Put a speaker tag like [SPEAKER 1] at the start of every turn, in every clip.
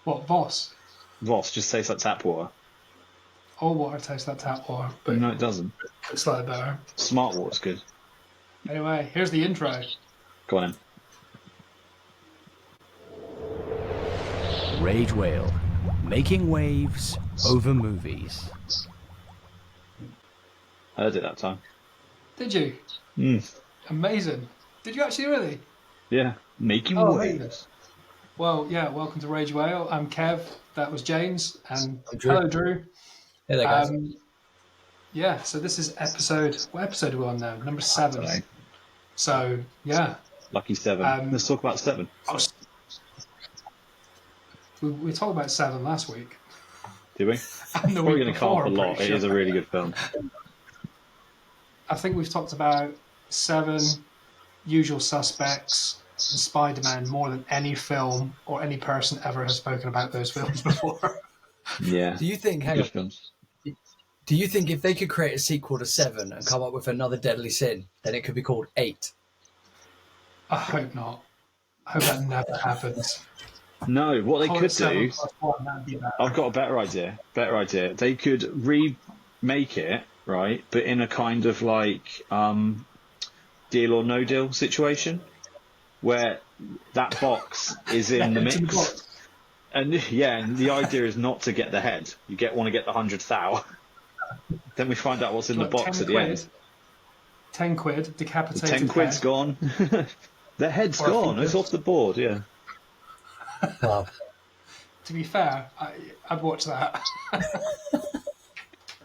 [SPEAKER 1] What, Voss?
[SPEAKER 2] Voss just tastes like tap water.
[SPEAKER 1] All water tastes like tap water, but
[SPEAKER 2] No, it doesn't.
[SPEAKER 1] it's slightly better.
[SPEAKER 2] Smart water's good.
[SPEAKER 1] Anyway, here's the intro.
[SPEAKER 2] Go on in.
[SPEAKER 3] Rage Whale, making waves over movies.
[SPEAKER 2] I heard it that time.
[SPEAKER 1] Did you? Amazing. Did you actually really?
[SPEAKER 2] Yeah, making
[SPEAKER 1] amazing.
[SPEAKER 2] waves.
[SPEAKER 1] Well, yeah, welcome to Rage Whale. I'm Kev, that was James, and hello, Drew.
[SPEAKER 4] Hey there, guys.
[SPEAKER 1] Yeah, so this is what episode are we on now? Number 7. So, yeah.
[SPEAKER 2] Lucky 7. Let's talk about 7.
[SPEAKER 1] We talked about 7 last week.
[SPEAKER 2] Did we?
[SPEAKER 1] And the
[SPEAKER 2] We're
[SPEAKER 1] week
[SPEAKER 2] going to come
[SPEAKER 1] before,
[SPEAKER 2] up a lot.
[SPEAKER 1] sure.
[SPEAKER 2] It is a really good film.
[SPEAKER 1] I think we've talked about 7, Usual Suspects, and Spider-Man more than any film or any person ever has spoken about those films before.
[SPEAKER 2] Yeah.
[SPEAKER 4] Do you think if they could create a sequel to 7 and come up with another deadly sin, then it could be called 8?
[SPEAKER 1] I hope not. I hope that never happens.
[SPEAKER 2] No, what they could do...
[SPEAKER 1] 7+1, that'd be better.
[SPEAKER 2] I've got a better idea. They could remake it, right, but in a kind of like Deal or No Deal situation, where that box is in the mix. And the idea is not to get the head. You want to get the 100 thou. Then we find out what's in the box at the end.
[SPEAKER 1] 10 quid, decapitated
[SPEAKER 2] 10 quid's
[SPEAKER 1] head.
[SPEAKER 2] gone. The head's gone. It's off the board, yeah.
[SPEAKER 4] Wow.
[SPEAKER 1] To be fair, I'd watch that.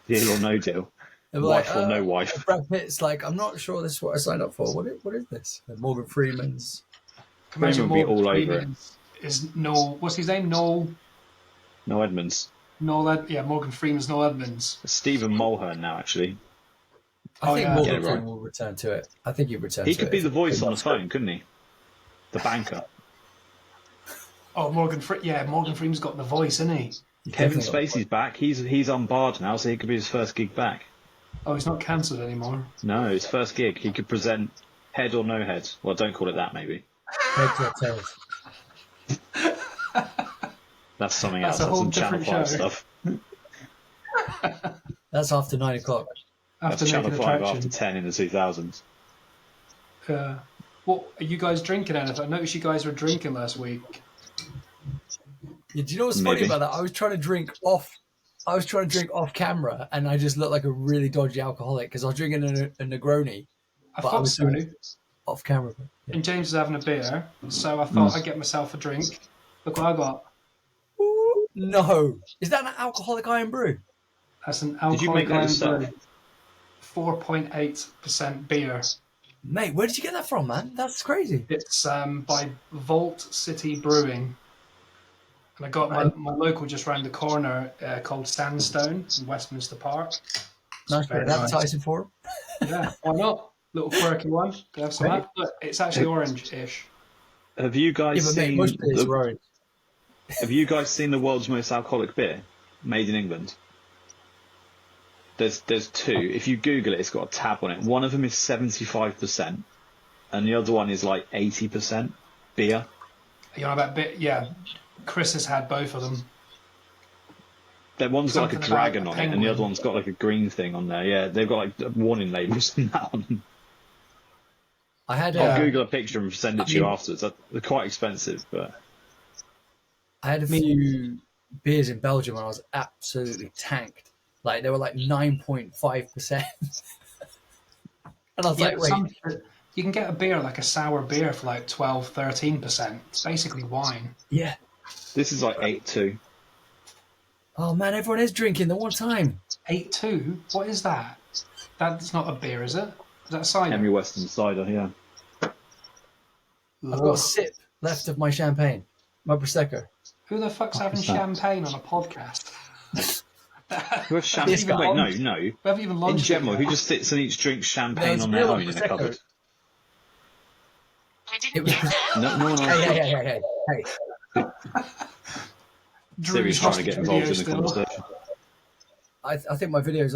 [SPEAKER 2] Deal or no deal. Wife or no wife.
[SPEAKER 4] Brad Pitt's like, I'm not sure this is what I signed up for. What is this? And Morgan Freeman's.
[SPEAKER 1] Imagine
[SPEAKER 2] Freeman will be
[SPEAKER 1] Morgan
[SPEAKER 2] all over
[SPEAKER 1] Freeman is Noel. What's his name? Noel
[SPEAKER 2] Edmonds.
[SPEAKER 1] Morgan Freeman's Noel Edmonds.
[SPEAKER 2] Stephen Mulhern now, actually.
[SPEAKER 4] I think Morgan
[SPEAKER 2] right.
[SPEAKER 4] Freeman will return to it. I think he'd return to it.
[SPEAKER 2] He could be the voice on the phone, couldn't he? The banker.
[SPEAKER 1] Oh, Morgan Freeman's got the voice, isn't he?
[SPEAKER 2] Kevin Spacey's back. He's unbarred now, so he could be his first gig back.
[SPEAKER 1] Oh, he's not cancelled anymore.
[SPEAKER 2] No, his first gig. He could present Head or No Head. Well, don't call it that, maybe.
[SPEAKER 4] Heads or tails.
[SPEAKER 2] That's something else.
[SPEAKER 1] That's a whole
[SPEAKER 2] That's some Channel 5
[SPEAKER 1] different
[SPEAKER 2] stuff.
[SPEAKER 4] That's after 9 o'clock.
[SPEAKER 2] That's Channel 5 after 10 in the 2000s.
[SPEAKER 1] What are you guys drinking, anything? I noticed you guys were drinking last week.
[SPEAKER 4] Yeah, do you know what's funny about that? I was trying to drink off camera, and I just looked like a really dodgy alcoholic because I was drinking a Negroni.
[SPEAKER 1] I thought so.
[SPEAKER 4] Off camera.
[SPEAKER 1] And James was having a beer, so I thought I'd get myself a drink. Look what I got.
[SPEAKER 4] Ooh, no. Is that an alcoholic iron brew?
[SPEAKER 1] That's an alcoholic iron brew. 4.8% beer.
[SPEAKER 4] Mate, where did you get that from, man? That's crazy.
[SPEAKER 1] It's by Vault City Brewing. And I got my local just round the corner called Sandstone in Westminster Park.
[SPEAKER 4] Nice bit of advertising for them.
[SPEAKER 1] Yeah, why not? Little quirky one. They have some that. Look, it's actually orange-ish.
[SPEAKER 2] Have you guys seen? Have you guys seen the world's most alcoholic beer, made in England? There's 2. If you Google it, it's got a tab on it. One of them is 75%, and the other one is like 80% beer.
[SPEAKER 1] You know about bit? Yeah, Chris has had both of them.
[SPEAKER 2] That one's got like a dragon on it, and the other one's got like a green thing on there. Yeah, they've got like warning labels on that one. I'll Google a picture and send it to you afterwards. They're quite expensive, but
[SPEAKER 4] I had a few beers in Belgium and I was absolutely tanked. Like they were like 9.5%, and I was like, "Wait."
[SPEAKER 1] You can get a beer like a sour beer for like 12-13%. It's basically wine.
[SPEAKER 4] Yeah.
[SPEAKER 2] This is like 8.2.
[SPEAKER 4] Oh man, everyone is drinking the one time.
[SPEAKER 1] 8.2? What is that? That's not a beer, is it? Is that a cider?
[SPEAKER 2] Henry Weston cider, yeah.
[SPEAKER 4] I've got a sip left of my champagne, my prosecco.
[SPEAKER 1] Who the fuck's having champagne on a podcast?
[SPEAKER 2] Who has champagne? Wait, no.
[SPEAKER 1] We haven't even launched.
[SPEAKER 2] In general, who just sits and eats drinks champagne on their own in a cupboard?
[SPEAKER 4] No one else. Hey.
[SPEAKER 2] Drew's trying to get involved in the conversation.
[SPEAKER 4] I think my videos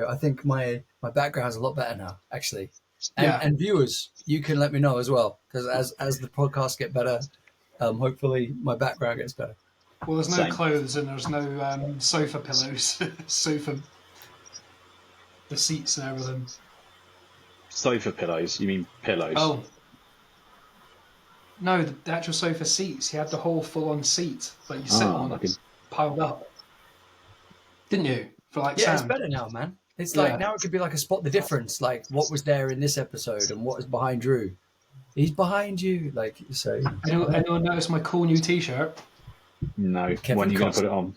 [SPEAKER 4] I think my background's a lot better now, actually. And viewers, you can let me know as well, because as the podcasts get better, hopefully my background gets better.
[SPEAKER 1] Well, there's no
[SPEAKER 2] Same.
[SPEAKER 1] clothes and there's no sofa pillows, the seats and everything.
[SPEAKER 2] Sofa pillows? You mean pillows?
[SPEAKER 1] Oh. No, the actual sofa seats. He had the whole full-on seat that you sit on,
[SPEAKER 2] like
[SPEAKER 1] piled up. Didn't you? For like
[SPEAKER 4] Yeah,
[SPEAKER 1] Sam.
[SPEAKER 4] it's better now, man. It's like now it could be like a spot the difference, like what was there in this episode and what is behind Drew. He's behind you, like so.
[SPEAKER 1] Anyone notice my cool new T-shirt?
[SPEAKER 2] No.
[SPEAKER 4] Kevin
[SPEAKER 2] When are you going to
[SPEAKER 4] Costner.
[SPEAKER 2] put it on?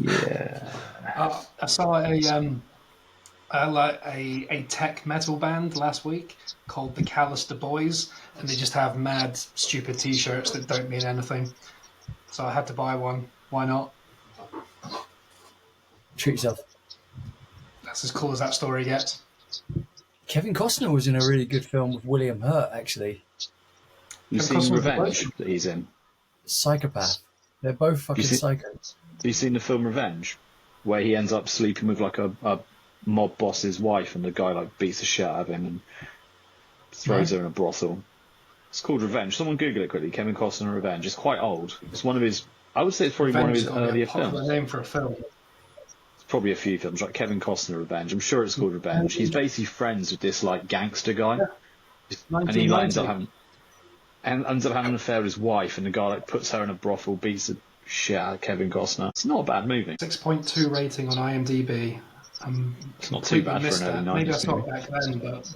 [SPEAKER 2] Yeah.
[SPEAKER 1] I saw a tech metal band last week called the Callister Boys, and they just have mad, stupid T-shirts that don't mean anything. So I had to buy one. Why not?
[SPEAKER 4] Treat yourself.
[SPEAKER 1] That's as cool as that story gets.
[SPEAKER 4] Kevin Costner was in a really good film with William Hurt, actually.
[SPEAKER 2] You've
[SPEAKER 1] Kevin
[SPEAKER 2] seen
[SPEAKER 1] Costner
[SPEAKER 2] Revenge
[SPEAKER 1] was
[SPEAKER 2] that he's in?
[SPEAKER 4] Psychopath. They're both fucking psycho.
[SPEAKER 2] Have you seen the film Revenge? Where he ends up sleeping with like a mob boss's wife and the guy like beats the shit out of him and throws her in a brothel. It's called Revenge. Someone Google it quickly. Kevin Costner Revenge. It's quite old. It's one of his... I would say it's probably one of his earlier films.
[SPEAKER 1] Name for a film.
[SPEAKER 2] It's probably a few films, like Kevin Costner Revenge. I'm sure it's called Revenge. He's basically friends with this like gangster guy. And he like, ends up having an affair with his wife, and the guy like puts her in a brothel, beats the shit out of Kevin Costner. It's not a bad movie.
[SPEAKER 1] 6.2 rating on IMDb.
[SPEAKER 2] It's not too bad for an early 90s
[SPEAKER 1] Maybe I saw
[SPEAKER 2] movie.
[SPEAKER 1] it back then, but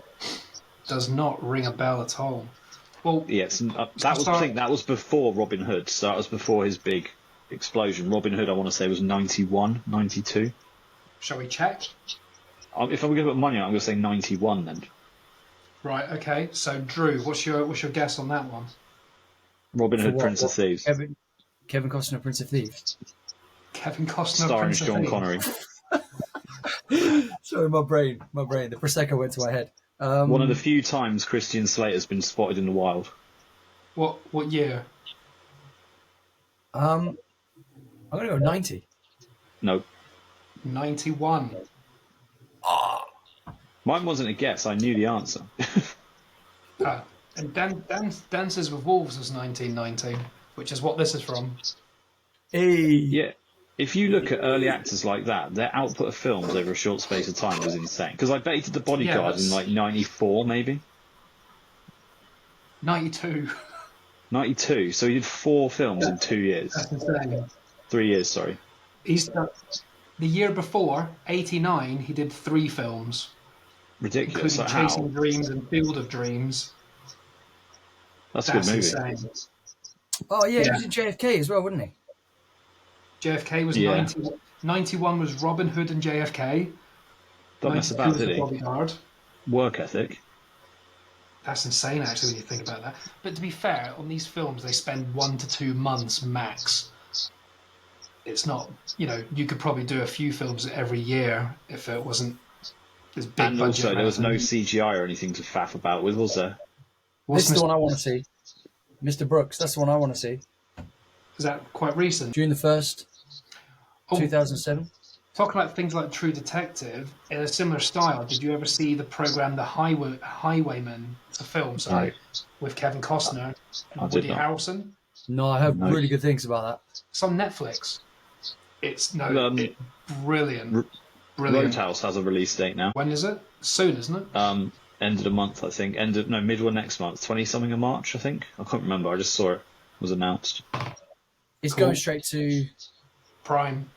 [SPEAKER 1] does not ring a bell at all. Well,
[SPEAKER 2] Yeah, that was before Robin Hood, so that was before his big explosion. Robin Hood, I want to say, was 91, 92.
[SPEAKER 1] shall we check?
[SPEAKER 2] If I'm going to put money on it, I'm going to say 91 then.
[SPEAKER 1] Right. Okay. So, Drew, what's your guess on that one?
[SPEAKER 2] Robin Hood,
[SPEAKER 4] what-
[SPEAKER 2] Prince of Thieves.
[SPEAKER 4] Kevin Costner, Prince of Thieves.
[SPEAKER 1] Kevin Costner,
[SPEAKER 2] Starring
[SPEAKER 1] Prince of
[SPEAKER 2] Sean
[SPEAKER 1] Thieves.
[SPEAKER 2] Connery.
[SPEAKER 4] Sorry, my brain. The Prosecco went to my head.
[SPEAKER 2] One of the few times Christian Slater's been spotted in the wild.
[SPEAKER 1] What year?
[SPEAKER 4] I'm gonna go 90.
[SPEAKER 2] No.
[SPEAKER 1] 91.
[SPEAKER 2] Mine wasn't a guess, I knew the answer.
[SPEAKER 1] And Dances with Wolves was 1990, which is what this is from.
[SPEAKER 4] Hey.
[SPEAKER 2] Yeah. If you look at early actors like that, their output of films over a short space of time was insane. Because I bet he did The Bodyguard in like 94, maybe?
[SPEAKER 1] 92.
[SPEAKER 2] 92. So he did 4 films in 2 years.
[SPEAKER 1] That's insane.
[SPEAKER 2] 3 years, sorry.
[SPEAKER 1] He's the year before, 89, he did 3 films,
[SPEAKER 2] Ridiculous.
[SPEAKER 1] including
[SPEAKER 2] Like,
[SPEAKER 1] Chasing
[SPEAKER 2] how?
[SPEAKER 1] Dreams and Field of Dreams.
[SPEAKER 2] That's a good movie.
[SPEAKER 1] insane.
[SPEAKER 4] Oh yeah, he
[SPEAKER 1] Yeah.
[SPEAKER 4] was in JFK as well, wasn't he?
[SPEAKER 1] JFK was
[SPEAKER 2] Yeah.
[SPEAKER 1] 91 was Robin Hood and JFK.
[SPEAKER 2] Don't mess
[SPEAKER 1] 92
[SPEAKER 2] about,
[SPEAKER 1] was
[SPEAKER 2] did
[SPEAKER 1] The
[SPEAKER 2] he?
[SPEAKER 1] Bodyguard.
[SPEAKER 2] Work ethic.
[SPEAKER 1] That's insane, actually, when you think about that. But to be fair, on these films, they spend 1 to 2 months max. It's not, you could probably do a few films every year if it wasn't this big
[SPEAKER 2] And
[SPEAKER 1] budget.
[SPEAKER 2] also, there was no
[SPEAKER 1] marathon.
[SPEAKER 2] CGI or anything to faff about with, was there?
[SPEAKER 1] What's
[SPEAKER 4] This is the
[SPEAKER 1] Mr.
[SPEAKER 4] one I want to see. Mr. Brooks, that's the one I want to see.
[SPEAKER 1] Is that quite recent?
[SPEAKER 4] June the 1st,
[SPEAKER 1] Oh,
[SPEAKER 4] 2007.
[SPEAKER 1] talking about things like True Detective, in a similar style, did you ever see the program The Highwayman, the film, sorry, with Kevin Costner
[SPEAKER 2] I
[SPEAKER 1] and
[SPEAKER 2] did
[SPEAKER 1] Woody
[SPEAKER 2] not.
[SPEAKER 1] Harrelson?
[SPEAKER 4] No, I heard
[SPEAKER 2] No.
[SPEAKER 4] really good things about that.
[SPEAKER 1] It's on Netflix. It's brilliant.
[SPEAKER 2] Brilliant. Roadhouse has a release date now.
[SPEAKER 1] When is it? Soon, isn't it?
[SPEAKER 2] End of the month, I think. Middle of next month. 20-something of March, I think. I can't remember. I just saw it was announced.
[SPEAKER 4] It's
[SPEAKER 1] Cool.
[SPEAKER 4] going straight to.
[SPEAKER 1] Prime.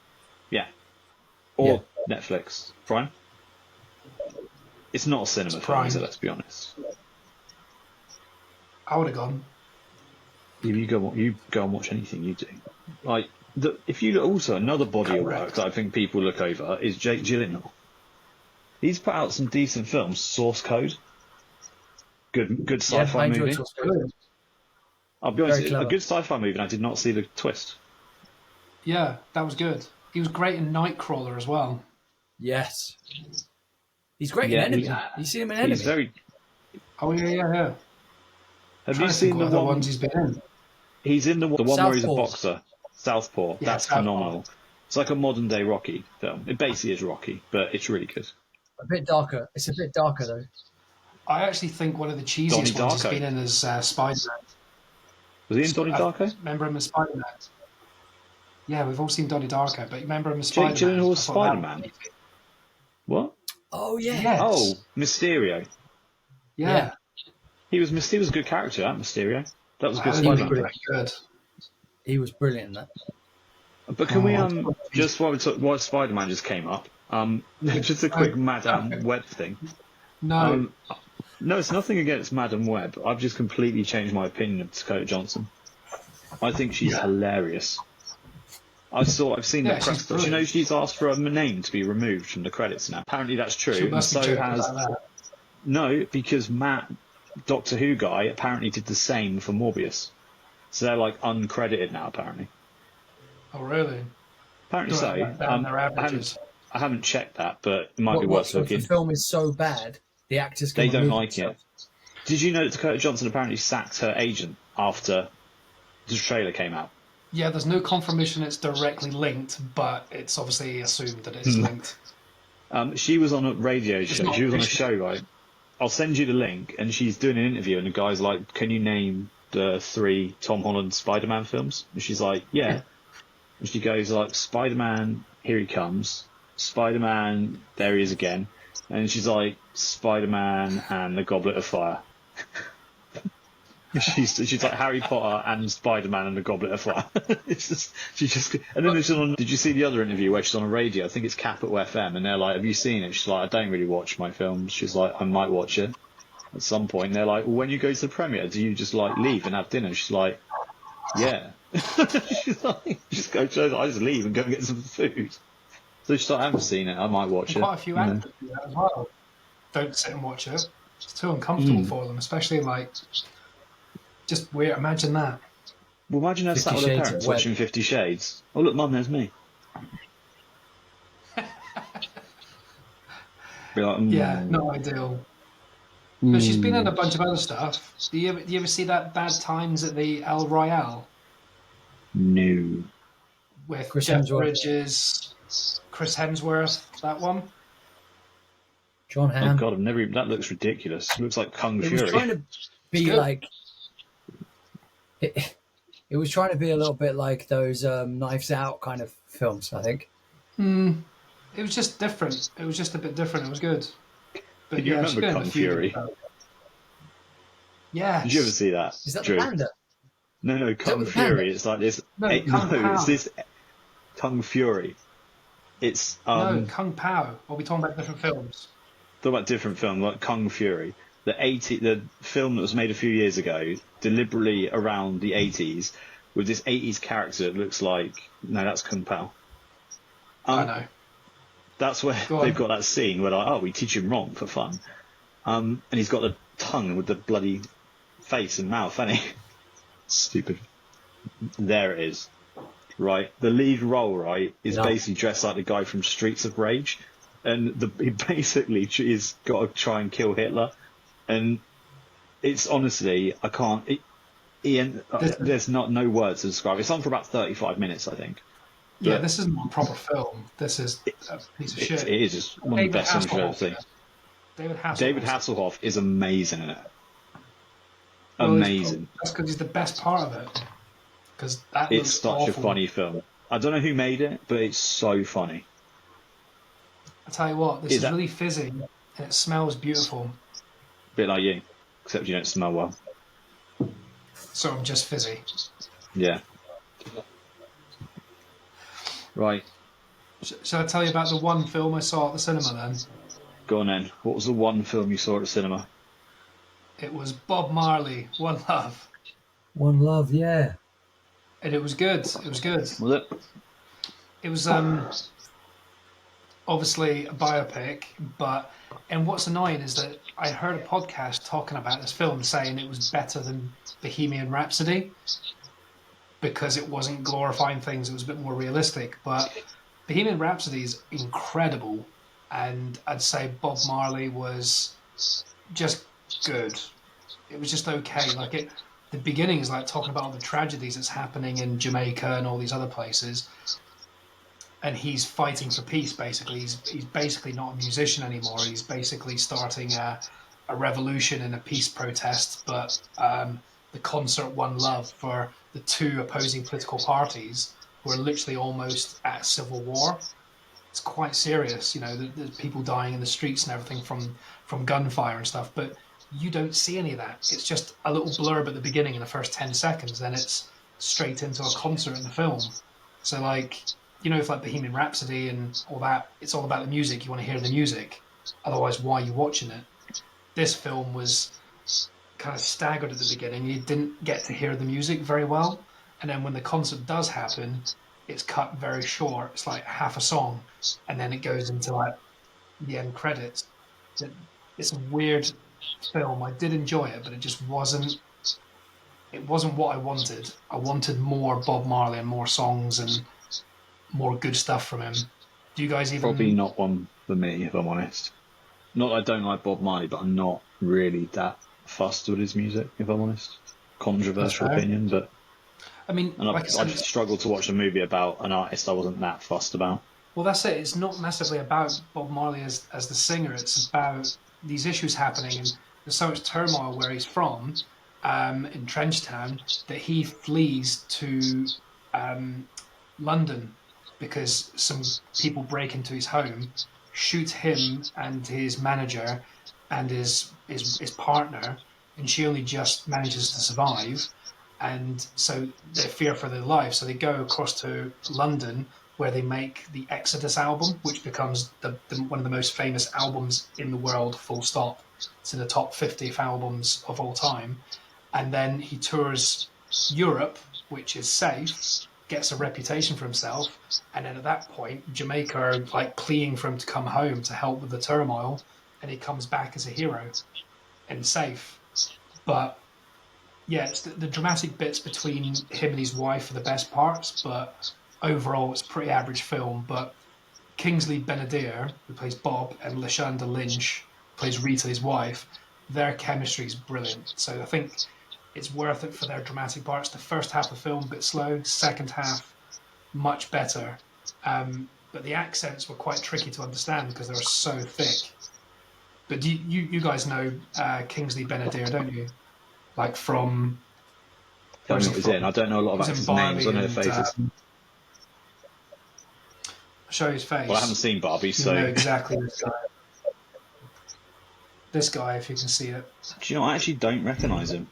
[SPEAKER 2] Yeah. Or Netflix. Prime? It's not a cinema film,
[SPEAKER 1] Prime.
[SPEAKER 2] is it? Let's be honest.
[SPEAKER 1] I would have gone.
[SPEAKER 2] You go and watch anything you do. Like, if you also, another body of work
[SPEAKER 1] Correct.
[SPEAKER 2] that I think people look over is Jake Gyllenhaal. He's put out some decent films. Source Code. Good
[SPEAKER 4] Yeah, I
[SPEAKER 2] sci-fi
[SPEAKER 4] enjoyed
[SPEAKER 2] movie.
[SPEAKER 4] Source Code.
[SPEAKER 2] I'll be honest,
[SPEAKER 4] Very
[SPEAKER 2] a
[SPEAKER 4] clever.
[SPEAKER 2] good sci-fi movie, and I did not see the twist.
[SPEAKER 1] Yeah, that was good. He was great in Nightcrawler as well.
[SPEAKER 4] Yes. He's great
[SPEAKER 2] Yeah,
[SPEAKER 4] in Enemy.
[SPEAKER 2] he-
[SPEAKER 4] You seen him in Enemy?
[SPEAKER 2] He's very.
[SPEAKER 1] Oh, yeah.
[SPEAKER 2] Have
[SPEAKER 1] Trying
[SPEAKER 2] you
[SPEAKER 1] to think
[SPEAKER 2] seen
[SPEAKER 1] what
[SPEAKER 2] the
[SPEAKER 1] other
[SPEAKER 2] one?
[SPEAKER 1] ones he's been in?
[SPEAKER 2] He's in the one where he's a
[SPEAKER 4] Southpaw.
[SPEAKER 2] boxer. Southpaw.
[SPEAKER 1] Yeah,
[SPEAKER 2] That's
[SPEAKER 1] Southpaw.
[SPEAKER 2] phenomenal. It's like a modern day Rocky film. It basically is Rocky, but it's really good.
[SPEAKER 4] A bit darker. It's a bit darker though.
[SPEAKER 1] I actually think one of the cheesiest
[SPEAKER 2] Donnie
[SPEAKER 1] ones he's
[SPEAKER 2] Darko.
[SPEAKER 1] been in is Spider-Man.
[SPEAKER 2] Was he in Donnie Darko?
[SPEAKER 1] Remember him as Spider-Man? Yeah, we've all seen Donnie Darko, but remember him as
[SPEAKER 2] Jake
[SPEAKER 1] Spider-Man?
[SPEAKER 2] Gyllenhaal was
[SPEAKER 1] I thought that was
[SPEAKER 2] Spider-Man.
[SPEAKER 1] amazing.
[SPEAKER 2] What?
[SPEAKER 4] Oh yeah.
[SPEAKER 1] Yes.
[SPEAKER 2] Oh, Mysterio.
[SPEAKER 1] Yeah.
[SPEAKER 2] He was a good character, that Mysterio. That was a good
[SPEAKER 1] I think he was
[SPEAKER 2] Spider-Man.
[SPEAKER 1] really good.
[SPEAKER 4] He was brilliant in that.
[SPEAKER 2] But can we
[SPEAKER 1] Oh,
[SPEAKER 2] just while Spider-Man just came up, just a quick Madame Web thing.
[SPEAKER 1] No.
[SPEAKER 2] No, it's nothing against Madame Web. I've just completely changed my opinion of Dakota Johnson. I think she's hilarious. I've seen the
[SPEAKER 1] Yeah, she's
[SPEAKER 2] press. Do you know
[SPEAKER 1] brilliant.
[SPEAKER 2] she's asked for her name to be removed from the credits now? Apparently that's true.
[SPEAKER 1] She
[SPEAKER 2] And
[SPEAKER 1] must be
[SPEAKER 2] so
[SPEAKER 1] joking
[SPEAKER 2] has
[SPEAKER 1] about that.
[SPEAKER 2] no, because Matt, Doctor Who guy, apparently did the same for Morbius. So they're like uncredited now, apparently.
[SPEAKER 1] Oh, really?
[SPEAKER 2] Apparently
[SPEAKER 1] Doing
[SPEAKER 2] so.
[SPEAKER 1] that down their averages.
[SPEAKER 2] I haven't checked that, but it might be
[SPEAKER 4] What
[SPEAKER 2] worth
[SPEAKER 4] so if the
[SPEAKER 2] looking.
[SPEAKER 4] film is so bad, the actors can
[SPEAKER 2] They don't
[SPEAKER 4] remove
[SPEAKER 2] like it.
[SPEAKER 4] themselves.
[SPEAKER 2] Did you know that Dakota Johnson apparently sacked her agent after the trailer came out?
[SPEAKER 1] Yeah, there's no confirmation it's directly linked, but it's obviously assumed that it's linked.
[SPEAKER 2] She was on a radio show.
[SPEAKER 1] not
[SPEAKER 2] She was on a
[SPEAKER 1] official.
[SPEAKER 2] show, right? I'll send you the link, and she's doing an interview, and the guy's like, "Can you name the 3 Tom Holland Spider-Man films?" And she's like, "Yeah." And she goes like, "Spider-Man, Here He Comes. Spider-Man, There He Is Again." And she's like, "Spider-Man and the Goblet of Fire." she's like Harry Potter and Spider-Man and the Goblet of Fire. And then she's on. Did you see the other interview where she's on a radio? I think it's Capital FM, and they're like, "Have you seen it?" She's like, "I don't really watch my films." She's like, "I might watch it at some point." And they're like, "Well, when you go to the premiere, do you just like leave and have dinner?" She's like, "Yeah." She's like, "Just go." I just leave and go and get some food. So she's like, "I haven't seen it. I might watch it."
[SPEAKER 1] Quite a few actors do that as well. Don't sit and watch it. It's too uncomfortable for them, especially like just weird. Imagine that.
[SPEAKER 2] Well, imagine her
[SPEAKER 4] 50
[SPEAKER 2] sat with her
[SPEAKER 4] Shades of
[SPEAKER 2] parents
[SPEAKER 4] Web.
[SPEAKER 2] watching 50 Shades. Oh, look, Mum, there's me. Be like,
[SPEAKER 1] Yeah, not ideal. But she's been in a bunch of other stuff. Do you ever see that Bad Times at the El Royale
[SPEAKER 2] No.
[SPEAKER 1] with
[SPEAKER 4] Chris
[SPEAKER 1] Jeff
[SPEAKER 4] Hemsworth.
[SPEAKER 1] Bridges, Chris Hemsworth? That one.
[SPEAKER 4] John
[SPEAKER 2] Oh,
[SPEAKER 4] Hamm.
[SPEAKER 2] God, I've never even... That looks ridiculous. It looks like Kung
[SPEAKER 4] It
[SPEAKER 2] Fury.
[SPEAKER 4] was trying to be
[SPEAKER 1] good.
[SPEAKER 4] like. It was trying to be a little bit like those Knives Out kind of films, I think.
[SPEAKER 1] It was just different. It was just a bit different. It was good. But
[SPEAKER 2] Can you
[SPEAKER 1] yeah, she's
[SPEAKER 2] remember
[SPEAKER 1] been in a
[SPEAKER 2] Kung
[SPEAKER 1] few
[SPEAKER 2] Fury?
[SPEAKER 1] different- Yes.
[SPEAKER 2] Did you ever see that?
[SPEAKER 4] Is that
[SPEAKER 2] Drew?
[SPEAKER 4] the panda?
[SPEAKER 2] No, Kung
[SPEAKER 4] with the panda?
[SPEAKER 2] Fury. It's like this...
[SPEAKER 1] No, Kung Pao.
[SPEAKER 2] it's this... Kung Fury. It's...
[SPEAKER 1] No, Kung Pao. Are we talking about different films?
[SPEAKER 2] Talk about different film, like Kung Fury. The film that was made a few years ago, deliberately around the 80s, with this 80s character that looks like... No, that's Kung Pao.
[SPEAKER 1] I know.
[SPEAKER 2] That's where
[SPEAKER 1] Go on.
[SPEAKER 2] they've got that scene where, like, oh, we teach him wrong for fun. And he's got the tongue with the bloody face and mouth, hasn't he? Stupid. There it is. Right. The lead role, right, is
[SPEAKER 4] No.
[SPEAKER 2] basically dressed like the guy from Streets of Rage. And he basically is got to try and kill Hitler. And it's honestly, I can't... Ian, there's no words to describe it. It's on for about 35 minutes, I think.
[SPEAKER 1] Yeah,
[SPEAKER 2] But-
[SPEAKER 1] this isn't a proper film. This is a piece of shit.
[SPEAKER 2] It is just one of the best things I've ever seen.
[SPEAKER 1] David Hasselhoff.
[SPEAKER 2] David Hasselhoff is amazing in it.
[SPEAKER 1] Well,
[SPEAKER 2] Amazing.
[SPEAKER 1] That's because he's the best part of it. Because that
[SPEAKER 2] It's
[SPEAKER 1] looks
[SPEAKER 2] such a
[SPEAKER 1] awful.
[SPEAKER 2] funny film. I don't know who made it, but it's so funny.
[SPEAKER 1] I tell you what, this
[SPEAKER 2] Is
[SPEAKER 1] is
[SPEAKER 2] that-
[SPEAKER 1] really fizzy and it smells beautiful.
[SPEAKER 2] Bit like you, except you don't smell well.
[SPEAKER 1] So I'm just fizzy.
[SPEAKER 2] Yeah. Right.
[SPEAKER 1] Shall I tell you about the one film I saw at the cinema then?
[SPEAKER 2] Go on then. What was the one film you saw at the cinema?
[SPEAKER 1] It was Bob Marley, One Love.
[SPEAKER 4] One Love, yeah.
[SPEAKER 1] And it was good. It was good.
[SPEAKER 2] Was it?
[SPEAKER 1] It was obviously a biopic, and what's annoying is that I heard a podcast talking about this film saying it was better than Bohemian Rhapsody because it wasn't glorifying things, it was a bit more realistic. But Bohemian Rhapsody is incredible, and I'd say Bob Marley was just good. It was just okay. The beginning is like talking about all the tragedies that's happening in Jamaica and all these other places. And he's fighting for peace, basically. He's basically not a musician anymore. He's basically starting a revolution and a peace protest. But the concert One Love for the two opposing political parties who are literally almost at a civil war. It's quite serious, you know. There's people dying in the streets and everything from gunfire and stuff, but you don't see any of that. It's just a little blurb at the beginning in the first 10 seconds, then it's straight into a concert in the film. So, like, you know, if like Bohemian Rhapsody and all that, it's all about the music. You want to hear the music. Otherwise, why are you watching it? This film was kind of staggered at the beginning. You didn't get to hear the music very well. And then when the concert does happen, it's cut very short. It's like half a song. And then it goes into like the end credits. It's a weird film. I did enjoy it, but it wasn't what I wanted. I wanted more Bob Marley and more songs and more good stuff from him. Do you guys even
[SPEAKER 2] Probably not one for me, if I'm honest. Not that I don't like Bob Marley, but I'm not really that fussed with his music, if I'm honest. Controversial opinion, but
[SPEAKER 1] I mean, like I said,
[SPEAKER 2] I've struggled to watch a movie about an artist I wasn't that fussed about.
[SPEAKER 1] well, that's it. It's not massively about Bob Marley as the singer. It's about these issues happening, and there's so much turmoil where he's from, in Trenchtown, that he flees to um, London because some people break into his home, shoot him and his manager and his partner, and she only just manages to survive. And so they fear for their lives. So they go across to London, where they make the Exodus album, which becomes one of the most famous albums in the world, full stop. It's in the top 50 albums of all time. And then he tours Europe, which is safe, gets a reputation for himself. And then at that point, Jamaica are like pleading for him to come home to help with the turmoil. And he comes back as a hero and safe. But yeah, it's the dramatic bits between him and his wife are the best parts, but overall it's a pretty average film. But Kingsley Benadir, who plays Bob, and Lashonda Lynch, who plays Rita, his wife, their chemistry is brilliant. So I think it's worth it for their dramatic parts. The first half of the film, a bit slow. Second half, much better. But the accents were quite tricky to understand because they were so thick. But you guys know Kingsley Benadir, don't you? Like from...
[SPEAKER 2] Tell me what he's in. I don't know a lot of
[SPEAKER 1] He's in
[SPEAKER 2] actors'
[SPEAKER 1] Barbie
[SPEAKER 2] names. I know their
[SPEAKER 1] and,
[SPEAKER 2] faces.
[SPEAKER 1] I'll show his face.
[SPEAKER 2] Well, I haven't seen Barbie, so...
[SPEAKER 1] You know exactly this guy. This guy, if you can see it.
[SPEAKER 2] Do you know, I actually don't recognise him.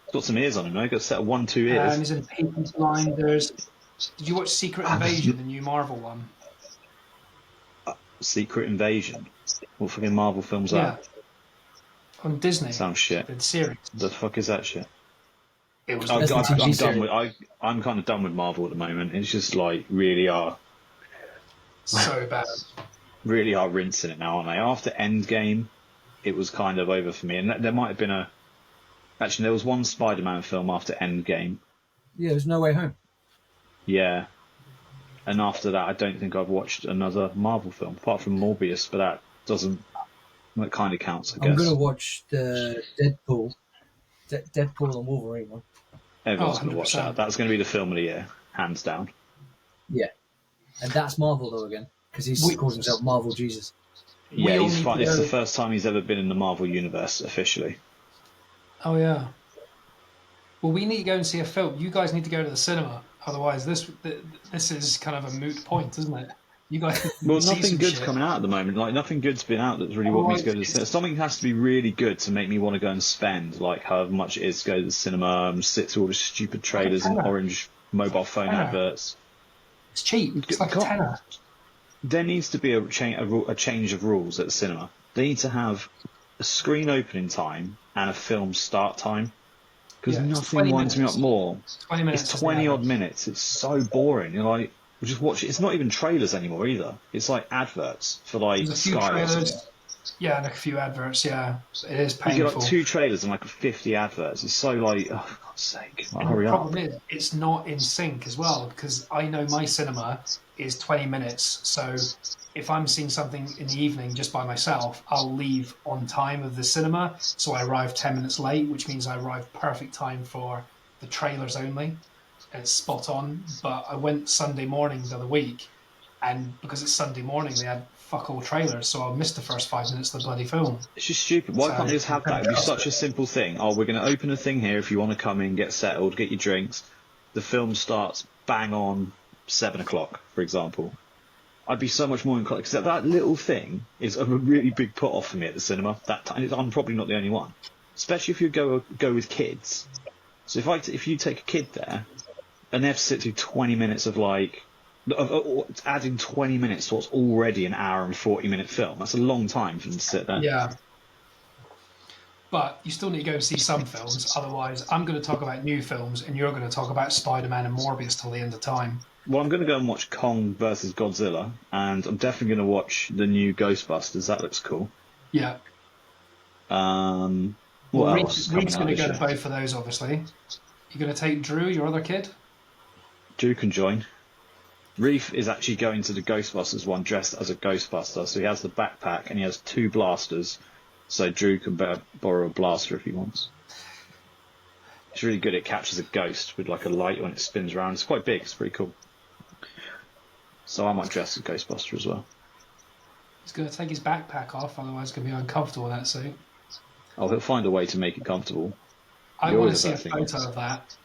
[SPEAKER 2] He's got some ears on him, though. He's got a set of 1-2 ears.
[SPEAKER 1] He's in Peaky Blinders. Did you watch Secret Invasion, the new Marvel one?
[SPEAKER 2] Secret Invasion? What fucking Marvel film's
[SPEAKER 1] Yeah.
[SPEAKER 2] that?
[SPEAKER 1] On Disney.
[SPEAKER 2] Sounds shit.
[SPEAKER 1] The series.
[SPEAKER 2] The fuck is that shit?
[SPEAKER 1] It was
[SPEAKER 2] I'm
[SPEAKER 4] TV
[SPEAKER 2] done with. I'm kind of done with Marvel at the moment. It's just like really are
[SPEAKER 1] so bad.
[SPEAKER 2] rinsing it now, aren't they? After Endgame, it was kind of over for me. And there might have been actually there was one Spider-Man film after Endgame.
[SPEAKER 4] Yeah, there's No Way Home.
[SPEAKER 2] Yeah. And after that, I don't think I've watched another Marvel film apart from Morbius, but that kind of counts, I guess.
[SPEAKER 4] I'm gonna watch the Deadpool and Wolverine one.
[SPEAKER 2] Everyone's going to
[SPEAKER 1] 100%.
[SPEAKER 2] watch that. That's going to be the film of the year, hands down.
[SPEAKER 4] Yeah, and that's Marvel though again because he calls himself Marvel Jesus.
[SPEAKER 2] Yeah,
[SPEAKER 1] all
[SPEAKER 2] he's
[SPEAKER 1] need
[SPEAKER 2] fine.
[SPEAKER 1] to
[SPEAKER 2] It's
[SPEAKER 1] go-
[SPEAKER 2] the first time he's ever been in the Marvel universe officially.
[SPEAKER 1] Oh, yeah. Well, we need to go and see a film. You guys need to go to the cinema. Otherwise, this is kind of a moot point, isn't it? You guys need to
[SPEAKER 2] Well,
[SPEAKER 1] see
[SPEAKER 2] nothing
[SPEAKER 1] some
[SPEAKER 2] good's
[SPEAKER 1] shit.
[SPEAKER 2] coming out at the moment. Like nothing good's been out that's really want me to go to the cinema. Something has to be really good to make me want to go and spend like however much it is to go to the cinema and sit through all the stupid trailers and orange mobile phone adverts.
[SPEAKER 1] It's cheap. It's like a tenner.
[SPEAKER 2] There needs to be a change of rules at the cinema. They need to have a screen opening time and a film start time. Because
[SPEAKER 1] Yeah, it's
[SPEAKER 2] nothing
[SPEAKER 1] 20
[SPEAKER 2] winds me
[SPEAKER 1] minutes.
[SPEAKER 2] up more.
[SPEAKER 1] 20 minutes.
[SPEAKER 2] It's
[SPEAKER 1] is the
[SPEAKER 2] 20 odd
[SPEAKER 1] average.
[SPEAKER 2] minutes. It's so boring. You're like, we'll just watch it. It's not even trailers anymore either. It's like adverts for like
[SPEAKER 1] There's a few
[SPEAKER 2] Sky or something.
[SPEAKER 1] trailers. Yeah, and a few adverts. Yeah, it is
[SPEAKER 2] You
[SPEAKER 1] painful.
[SPEAKER 2] get like 2 trailers and like 50 adverts. It's so like, oh, for God's sake, like,
[SPEAKER 1] And
[SPEAKER 2] hurry
[SPEAKER 1] the
[SPEAKER 2] up.
[SPEAKER 1] problem is, it's not in sync as well, because I know my cinema is 20 minutes. So if I'm seeing something in the evening just by myself, I'll leave on time of the cinema. So I arrive 10 minutes late, which means I arrive perfect time for the trailers only. And it's spot on. But I went Sunday morning the other week, And because it's Sunday morning, they had fuck all trailers, so I missed the first 5 minutes of the bloody film.
[SPEAKER 2] It's just stupid. Why can't they just have that? It'd be such a simple thing. Oh, we're going to open a thing here if you want to come in, get settled, get your drinks. The film starts bang on 7 o'clock, for example. I'd be so much more inclined, because that little thing is a really big put off for me at the cinema. That time, I'm probably not the only one, especially if you go with kids. So if you take a kid there, and they have to sit through 20 minutes of adding 20 minutes to what's already an hour and 40-minute film. That's a long time for them to sit there.
[SPEAKER 1] Yeah. But you still need to go and see some films. Otherwise, I'm going to talk about new films, and you're going to talk about Spider-Man and Morbius till the end of time.
[SPEAKER 2] Well, I'm going to go and watch Kong versus Godzilla, and I'm definitely going to watch the new Ghostbusters. That looks cool.
[SPEAKER 1] Yeah.
[SPEAKER 2] What else?
[SPEAKER 1] Reed's going to go to both of those, obviously. You're going to take Drew, your other kid?
[SPEAKER 2] Drew can join. Reef is actually going to the Ghostbusters one dressed as a Ghostbuster, so he has the backpack and he has 2 blasters, so Drew can borrow a blaster if he wants. It's really good. It captures a ghost with like a light when it spins around. It's quite big. It's pretty cool. So I might dress as Ghostbuster as well.
[SPEAKER 1] He's going to take his backpack off, otherwise it's going to be uncomfortable in that suit.
[SPEAKER 2] Oh, he'll find a way to make it comfortable.
[SPEAKER 1] I want to see a photo of that.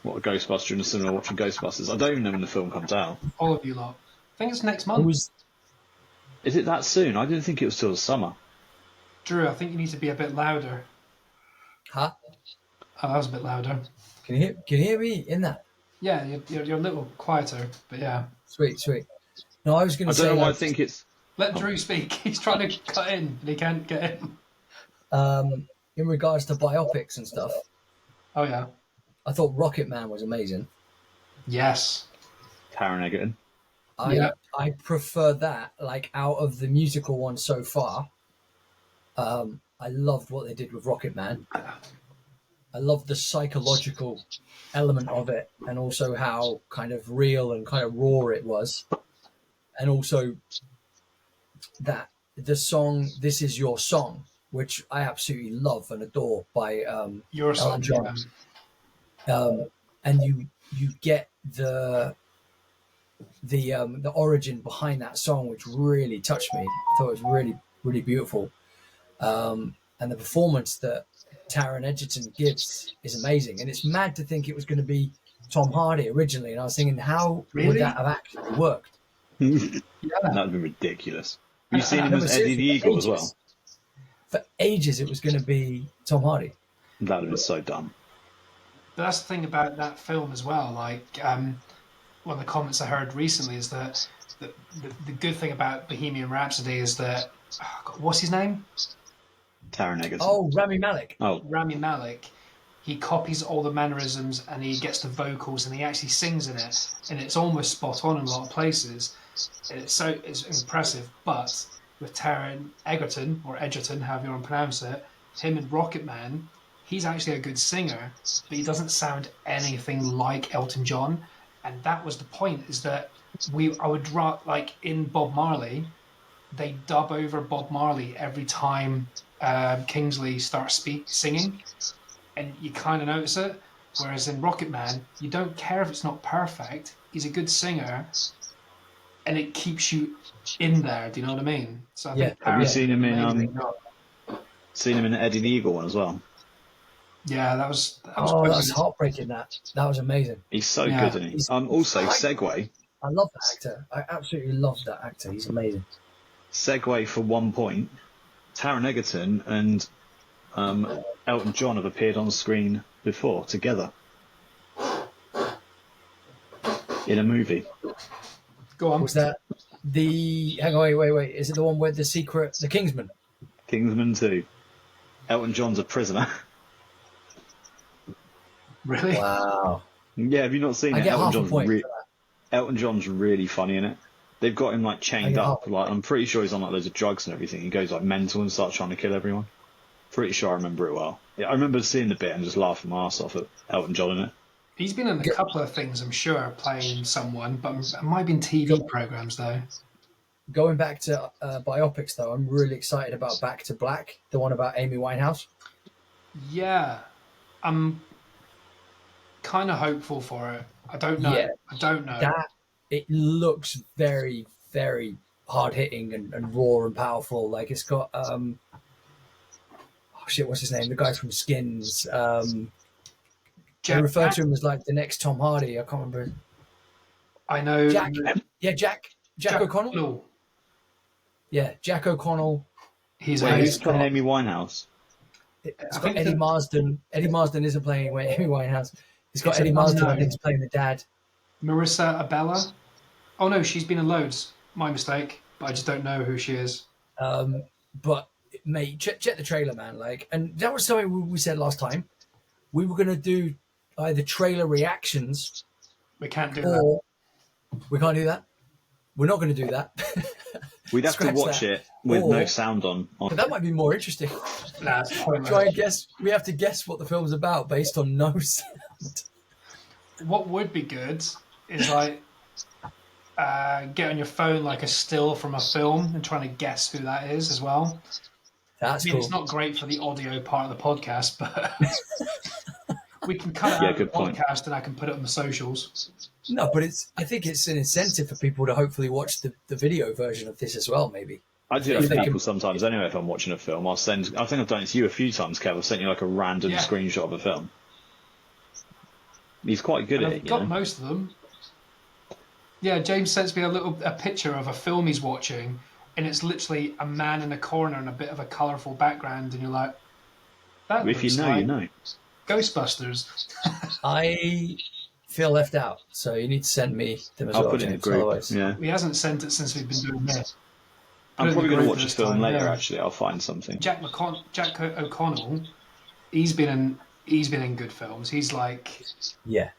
[SPEAKER 2] What, a Ghostbuster in the cinema watching Ghostbusters? I don't even know when the film comes out.
[SPEAKER 1] All of you lot. I think it's next month.
[SPEAKER 2] Is it that soon? I didn't think it was till the summer.
[SPEAKER 1] Drew, I think you need to be a bit louder.
[SPEAKER 4] Huh?
[SPEAKER 1] Oh, that was a bit louder.
[SPEAKER 4] Can you hear me in that?
[SPEAKER 1] Yeah, you're a little quieter, but yeah.
[SPEAKER 4] Sweet. No, I was going to say...
[SPEAKER 2] I don't know why I think it's...
[SPEAKER 1] Let Drew speak. He's trying to cut in, and he can't get in.
[SPEAKER 4] In regards to biopics and stuff...
[SPEAKER 1] Oh, yeah.
[SPEAKER 4] I thought Rocket Man was amazing.
[SPEAKER 1] Yes.
[SPEAKER 2] Taron Egerton.
[SPEAKER 4] I prefer that, like, out of the musical one so far. I loved what they did with Rocket Man. I loved the psychological element of it, and also how kind of real and kind of raw it was. And also that the song "This Is Your Song," which I absolutely love and adore, by
[SPEAKER 1] Your Song,
[SPEAKER 4] John. And you get the origin behind that song, which really touched me. I thought it was really, really beautiful. And the performance that Taron Egerton gives is amazing. And it's mad to think it was going to be Tom Hardy originally. And I was thinking, how would that have actually worked?
[SPEAKER 2] Yeah. That would have been ridiculous. You've seen him as Eddie the Eagle as well.
[SPEAKER 4] For ages, it was going to be Tom Hardy.
[SPEAKER 2] That would have been so dumb.
[SPEAKER 1] But that's the thing about that film as well. Like, one of the comments I heard recently is that the good thing about Bohemian Rhapsody is that, what's his name?
[SPEAKER 2] Taron Egerton.
[SPEAKER 4] Oh, Rami Malek.
[SPEAKER 2] Oh,
[SPEAKER 1] Rami Malek. He copies all the mannerisms and he gets the vocals and he actually sings in it, and it's almost spot on in a lot of places. It's impressive. But with Taron Egerton, or Egerton, however you want to pronounce it, him and Rocket Man, he's actually a good singer, but he doesn't sound anything like Elton John. And that was the point, is that I would like in Bob Marley, they dub over Bob Marley every time Kingsley starts singing, and you kind of notice it. Whereas in Rocket Man, you don't care if it's not perfect. He's a good singer, and it keeps you in there. Do you know what I mean? So I think
[SPEAKER 2] have you seen him in the Eddie the Eagle one as well?
[SPEAKER 1] Yeah, that was
[SPEAKER 4] that's heartbreaking. That was amazing.
[SPEAKER 2] He's so good, isn't he? Also, Segway.
[SPEAKER 4] I love that actor. I absolutely love that actor. He's amazing.
[SPEAKER 2] Segway for 1 point. Taron Egerton and Elton John have appeared on screen before together in a movie.
[SPEAKER 1] Go on.
[SPEAKER 4] Was that hang on, wait. Is it the one where the Kingsman?
[SPEAKER 2] Kingsman 2. Elton John's a prisoner.
[SPEAKER 1] Really?
[SPEAKER 4] Wow.
[SPEAKER 2] Yeah, have you not seen it? Elton John's really funny in it. They've got him like chained up. Like, I'm pretty sure he's on like loads of drugs and everything. He goes like mental and starts trying to kill everyone. Pretty sure I remember it well. Yeah, I remember seeing the bit and just laughing my ass off at Elton John in it.
[SPEAKER 1] He's been in a couple of things, I'm sure, playing someone, but it might have been TV programs though.
[SPEAKER 4] Going back to biopics though, I'm really excited about Back to Black, the one about Amy Winehouse.
[SPEAKER 1] Yeah, I'm kind of hopeful for it. I don't know.
[SPEAKER 4] Yeah.
[SPEAKER 1] I don't know.
[SPEAKER 4] it looks very, very hard hitting and raw and powerful. Like it's got what's his name? The guy from Skins. They refer to him as like the next Tom Hardy. I can't remember.
[SPEAKER 1] I know.
[SPEAKER 4] Jack. Yeah, Jack O'Connell.
[SPEAKER 1] No,
[SPEAKER 4] Yeah, Jack O'Connell.
[SPEAKER 1] he's
[SPEAKER 2] Wait, who's
[SPEAKER 1] amazing.
[SPEAKER 2] playing Amy Winehouse?
[SPEAKER 4] It's
[SPEAKER 1] I
[SPEAKER 4] got
[SPEAKER 1] think
[SPEAKER 4] Eddie
[SPEAKER 1] the-
[SPEAKER 4] Marsden. Eddie Marsden isn't playing Amy Winehouse. It's got
[SPEAKER 1] It's
[SPEAKER 4] Eddie
[SPEAKER 1] an
[SPEAKER 4] Marsden. I
[SPEAKER 1] unknown.
[SPEAKER 4] think he's playing the dad.
[SPEAKER 1] Marissa Abella. Oh no, she's been in loads. My mistake, but I just don't know who she is.
[SPEAKER 4] But mate, check the trailer, man. Like, and that was something we said last time. We were gonna do either trailer reactions
[SPEAKER 1] We can't do that.
[SPEAKER 4] or we can't do that. We're not going to do that.
[SPEAKER 2] We'd have to
[SPEAKER 4] Scratch
[SPEAKER 2] watch
[SPEAKER 4] that.
[SPEAKER 2] it with
[SPEAKER 4] Or-
[SPEAKER 2] no sound on.
[SPEAKER 4] But that might be more interesting.
[SPEAKER 1] Nah, it's pointless.
[SPEAKER 4] Try and guess. We have to guess what the film's about based on no sound.
[SPEAKER 1] What would be good is like get on your phone like a still from a film and trying to guess who that is as well.
[SPEAKER 4] That's
[SPEAKER 1] I mean,
[SPEAKER 4] cool.
[SPEAKER 1] it's not great for the audio part of the podcast, but we can cut it
[SPEAKER 2] Yeah,
[SPEAKER 1] out of the
[SPEAKER 2] good point.
[SPEAKER 1] podcast and I can put it on the socials.
[SPEAKER 4] No, but I think it's an incentive for people to hopefully watch the video version of this as well, maybe.
[SPEAKER 2] I do that
[SPEAKER 4] If
[SPEAKER 2] for
[SPEAKER 4] they
[SPEAKER 2] people
[SPEAKER 4] can-
[SPEAKER 2] sometimes anyway. If I'm watching a film, I think I've done it to you a few times, Kev. I've sent you like a random
[SPEAKER 1] Yeah.
[SPEAKER 2] screenshot of a film. He's quite good
[SPEAKER 1] And
[SPEAKER 2] at
[SPEAKER 1] I've
[SPEAKER 2] it,
[SPEAKER 1] got
[SPEAKER 2] you know?
[SPEAKER 1] most of them. Yeah, James sends me a picture of a film he's watching, and it's literally a man in a corner and a bit of a colourful background, and you're like, that
[SPEAKER 2] If you
[SPEAKER 1] looks
[SPEAKER 2] know,
[SPEAKER 1] like
[SPEAKER 2] you know.
[SPEAKER 1] Ghostbusters.
[SPEAKER 4] I feel left out, so you need to send me them as
[SPEAKER 2] I'll
[SPEAKER 4] well,
[SPEAKER 2] put it in the
[SPEAKER 4] James,
[SPEAKER 2] group.
[SPEAKER 4] otherwise-
[SPEAKER 2] Yeah,
[SPEAKER 1] He hasn't sent it since we've been doing this. Put it
[SPEAKER 2] I'm
[SPEAKER 1] in
[SPEAKER 2] probably
[SPEAKER 1] the
[SPEAKER 2] going to
[SPEAKER 1] group
[SPEAKER 2] watch
[SPEAKER 1] this
[SPEAKER 2] this film
[SPEAKER 1] time,
[SPEAKER 2] later.
[SPEAKER 1] yeah.
[SPEAKER 2] Actually, I'll find something.
[SPEAKER 1] Jack O'Connell, he's been in good films. He's
[SPEAKER 4] Yeah,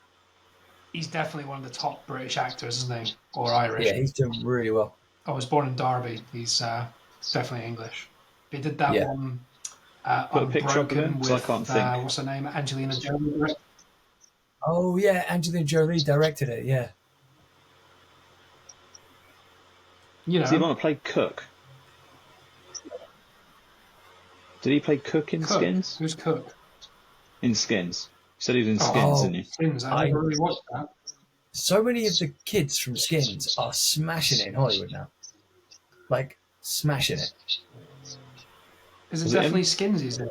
[SPEAKER 1] definitely one of the top British actors, isn't he? Or Irish.
[SPEAKER 4] yeah, he's doing really well.
[SPEAKER 1] I was born in Derby. He's definitely English. He did that
[SPEAKER 4] Yeah.
[SPEAKER 1] one.
[SPEAKER 2] Put a picture up of him,
[SPEAKER 1] Unbroken
[SPEAKER 2] 'cause I
[SPEAKER 1] with
[SPEAKER 2] can't think.
[SPEAKER 1] what's her name? Angelina Jolie.
[SPEAKER 4] Oh yeah, Angelina Jolie directed it. Yeah,
[SPEAKER 1] You
[SPEAKER 2] Does he
[SPEAKER 1] know,
[SPEAKER 2] want to play Cook? Did he play Cook in
[SPEAKER 1] Cook.
[SPEAKER 2] Skins?
[SPEAKER 1] Who's Cook?
[SPEAKER 2] In Skins. You said he was in
[SPEAKER 1] Oh.
[SPEAKER 2] Skins, didn't he?
[SPEAKER 1] Skins. I never really watched that.
[SPEAKER 4] so many of the kids from Skins are smashing it in Hollywood now. Like smashing it.
[SPEAKER 1] Is it
[SPEAKER 2] Was it
[SPEAKER 1] definitely
[SPEAKER 2] him?
[SPEAKER 1] Skins he's in?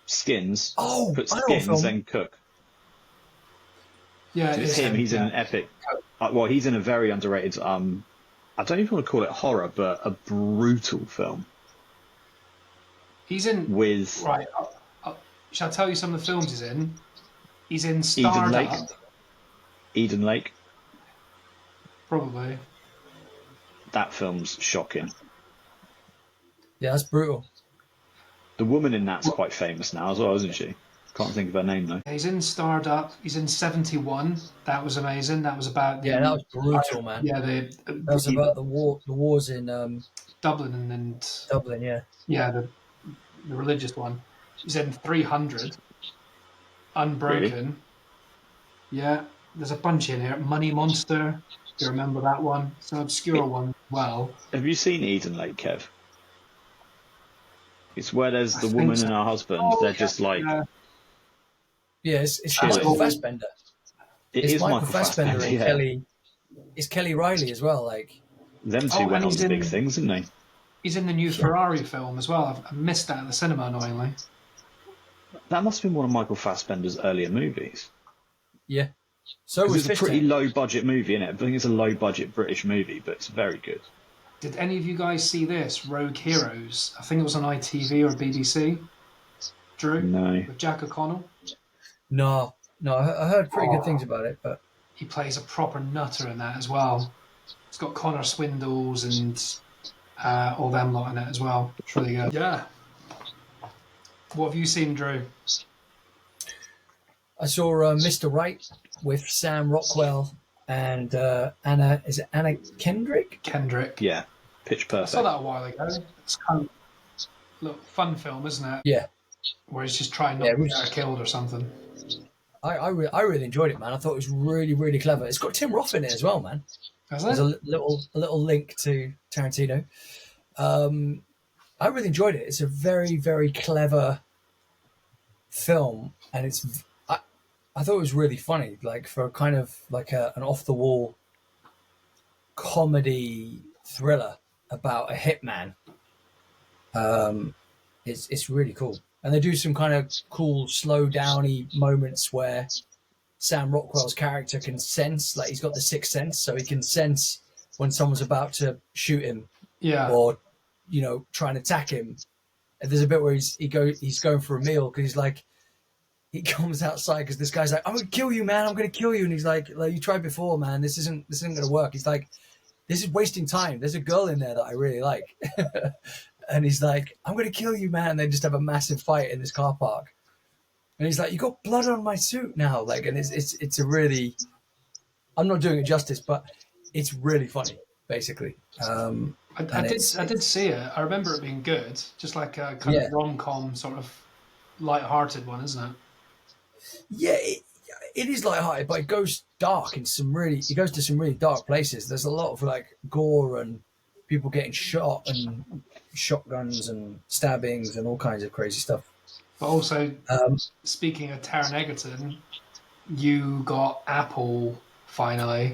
[SPEAKER 2] Skins.
[SPEAKER 4] Oh,
[SPEAKER 2] Put
[SPEAKER 4] I know a
[SPEAKER 2] Skins,
[SPEAKER 4] film.
[SPEAKER 2] then Cook.
[SPEAKER 1] Yeah,
[SPEAKER 2] It's him. He's in an epic. Well, he's in a very underrated. I don't even want to call it horror, but a brutal film
[SPEAKER 1] He's in.
[SPEAKER 2] with
[SPEAKER 1] Right. Shall I tell you some of the films he's in? He's in
[SPEAKER 2] Eden
[SPEAKER 1] Starred
[SPEAKER 2] Lake.
[SPEAKER 1] Up,
[SPEAKER 2] Eden Lake.
[SPEAKER 1] probably.
[SPEAKER 2] That film's shocking.
[SPEAKER 4] Yeah, that's brutal.
[SPEAKER 2] The woman in that's quite famous now as well, isn't she? Can't think of her name though.
[SPEAKER 1] He's in Starred Up. He's in 71. That was amazing. That was about the,
[SPEAKER 4] Yeah, that was brutal, man.
[SPEAKER 1] Yeah,
[SPEAKER 4] That was about the wars in
[SPEAKER 1] Dublin and
[SPEAKER 4] Dublin. Yeah,
[SPEAKER 1] yeah, the religious one. He's in 300. Unbroken. Yeah, there's a bunch in here. Money Monster. Do you remember that one? It's an obscure one as well.
[SPEAKER 2] Have you seen Eden Lake, Kev? It's where there's
[SPEAKER 1] I
[SPEAKER 2] the
[SPEAKER 1] think
[SPEAKER 2] woman
[SPEAKER 1] so.
[SPEAKER 2] and her husband.
[SPEAKER 1] Oh,
[SPEAKER 2] They're
[SPEAKER 1] yeah,
[SPEAKER 2] just like
[SPEAKER 1] yeah.
[SPEAKER 4] yeah. It's
[SPEAKER 2] Chilling.
[SPEAKER 4] Michael Fassbender.
[SPEAKER 2] it
[SPEAKER 4] It's
[SPEAKER 2] is
[SPEAKER 4] Michael Fassbender and
[SPEAKER 2] yeah.
[SPEAKER 4] Kelly. It's Kelly Riley as well. Like,
[SPEAKER 2] Them two
[SPEAKER 1] Oh,
[SPEAKER 2] went
[SPEAKER 1] and
[SPEAKER 2] on
[SPEAKER 1] he's
[SPEAKER 2] to big
[SPEAKER 1] in-
[SPEAKER 2] things, didn't they?
[SPEAKER 1] He's in the new Ferrari film as well. I missed that at the cinema, annoyingly.
[SPEAKER 2] That must have been one of Michael Fassbender's earlier movies.
[SPEAKER 4] yeah. So
[SPEAKER 2] 'Cause
[SPEAKER 4] was
[SPEAKER 2] it's a pretty
[SPEAKER 4] Fish Tank.
[SPEAKER 2] low budget movie, innit? I think it's a low budget British movie, but it's very good.
[SPEAKER 1] Did any of you guys see this? Rogue Heroes. I think it was on ITV or BBC. Drew?
[SPEAKER 2] No.
[SPEAKER 1] With Jack O'Connell.
[SPEAKER 4] No, I heard pretty
[SPEAKER 1] Oh.
[SPEAKER 4] good things about it, but
[SPEAKER 1] He plays a proper nutter in that as well. It's got Connor Swindles and all them lot in it as well. It's really good. Yeah. What have you seen, Drew?
[SPEAKER 4] I saw Mr. Right with Sam Rockwell and Anna. Is it Anna Kendrick?
[SPEAKER 1] Kendrick.
[SPEAKER 2] Yeah. Pitch
[SPEAKER 1] I saw
[SPEAKER 2] Perfect.
[SPEAKER 1] that a while ago. It's kind of look fun film, isn't it?
[SPEAKER 4] Yeah,
[SPEAKER 1] Where he's just trying not
[SPEAKER 4] Yeah,
[SPEAKER 1] to
[SPEAKER 4] it was-
[SPEAKER 1] get killed or something.
[SPEAKER 4] I really enjoyed it, man. I thought it was really, really clever. It's got Tim Roth in it as well, man.
[SPEAKER 1] Has
[SPEAKER 4] There's
[SPEAKER 1] it?
[SPEAKER 4] a little link to Tarantino. I really enjoyed it. It's a very, very clever film, and I thought it was really funny, like for kind of like an off the wall comedy thriller about a hitman. It's really cool, and they do some kind of cool slow downy moments where Sam Rockwell's character can sense, like he's got the sixth sense, so he can sense when someone's about to shoot him
[SPEAKER 1] Yeah.
[SPEAKER 4] or, you know, try and attack him. And there's a bit where he's going for a meal because he's like, he comes outside because this guy's like, I'm gonna kill you, man, I'm gonna kill you, and he's like you tried before, man, this isn't gonna work. He's like, this is wasting time. There's a girl in there that I really like, and he's like, I'm gonna kill you, man. They just have a massive fight in this car park. And he's like, you got blood on my suit now, like, and it's a really, I'm not doing it justice, but it's really funny, basically.
[SPEAKER 1] I did see it. I remember it being good, just like a kind of rom-com sort of light-hearted one, isn't it?
[SPEAKER 4] Yeah, it is light-hearted, but it goes dark in it goes to some really dark places. There's a lot of like gore and people getting shot and shotguns and stabbings and all kinds of crazy stuff.
[SPEAKER 1] But also, speaking of Taron Egerton, you got Apple finally,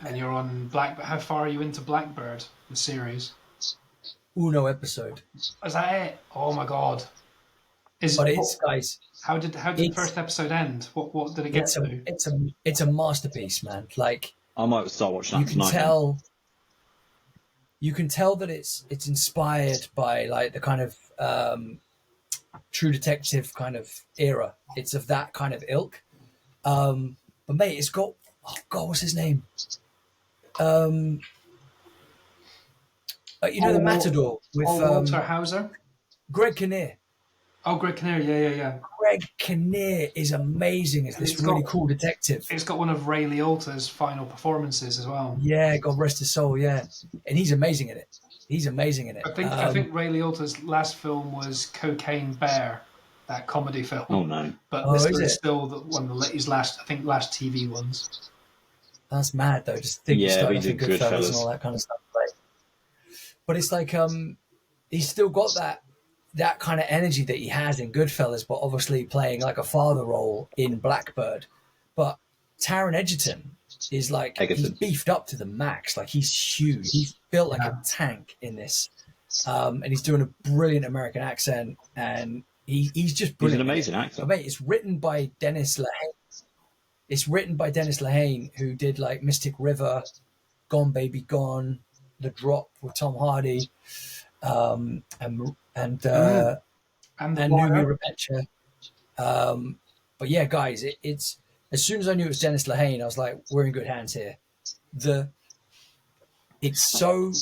[SPEAKER 1] and you're on Black. How far are you into Blackbird, the series?
[SPEAKER 4] Uno episode.
[SPEAKER 1] Is that it? Oh my god!
[SPEAKER 4] Guys.
[SPEAKER 1] How did the first episode end? What did it get to?
[SPEAKER 4] It's a masterpiece, man. Like,
[SPEAKER 2] I might start watching that tonight.
[SPEAKER 4] You can tell that it's inspired by like the kind of True Detective kind of era. It's of that kind of ilk. But mate, it's got, oh god, what's his name? The Matador with
[SPEAKER 1] Walter Hauser,
[SPEAKER 4] Greg Kinnear.
[SPEAKER 1] Oh, Greg Kinnear, yeah.
[SPEAKER 4] Greg Kinnear is amazing as this really cool detective.
[SPEAKER 1] It's got one of Ray Liotta's final performances as well.
[SPEAKER 4] Yeah, God rest his soul, yeah. And he's amazing in it.
[SPEAKER 1] I think Ray Liotta's last film was Cocaine Bear, that comedy film.
[SPEAKER 2] Oh no!
[SPEAKER 1] But this is still one of his last TV ones.
[SPEAKER 4] That's mad though. Just think
[SPEAKER 2] he did
[SPEAKER 4] Goodfellas and all that kind of stuff. But it's like he's still got that kind of energy that he has in Goodfellas, but obviously playing like a father role in Blackbird. But Taron Egerton is like, he's beefed up to the max. Like, he's huge. He's built like a tank in this. And he's doing a brilliant American accent, and he's just brilliant.
[SPEAKER 2] He's an amazing actor.
[SPEAKER 4] But mate, it's written by Dennis Lehane, who did like Mystic River, Gone Baby Gone, The Drop with Tom Hardy, and New Repetcha. But yeah, guys, it's as soon as I knew it was Dennis Lehane, I was like, we're in good hands here. It's so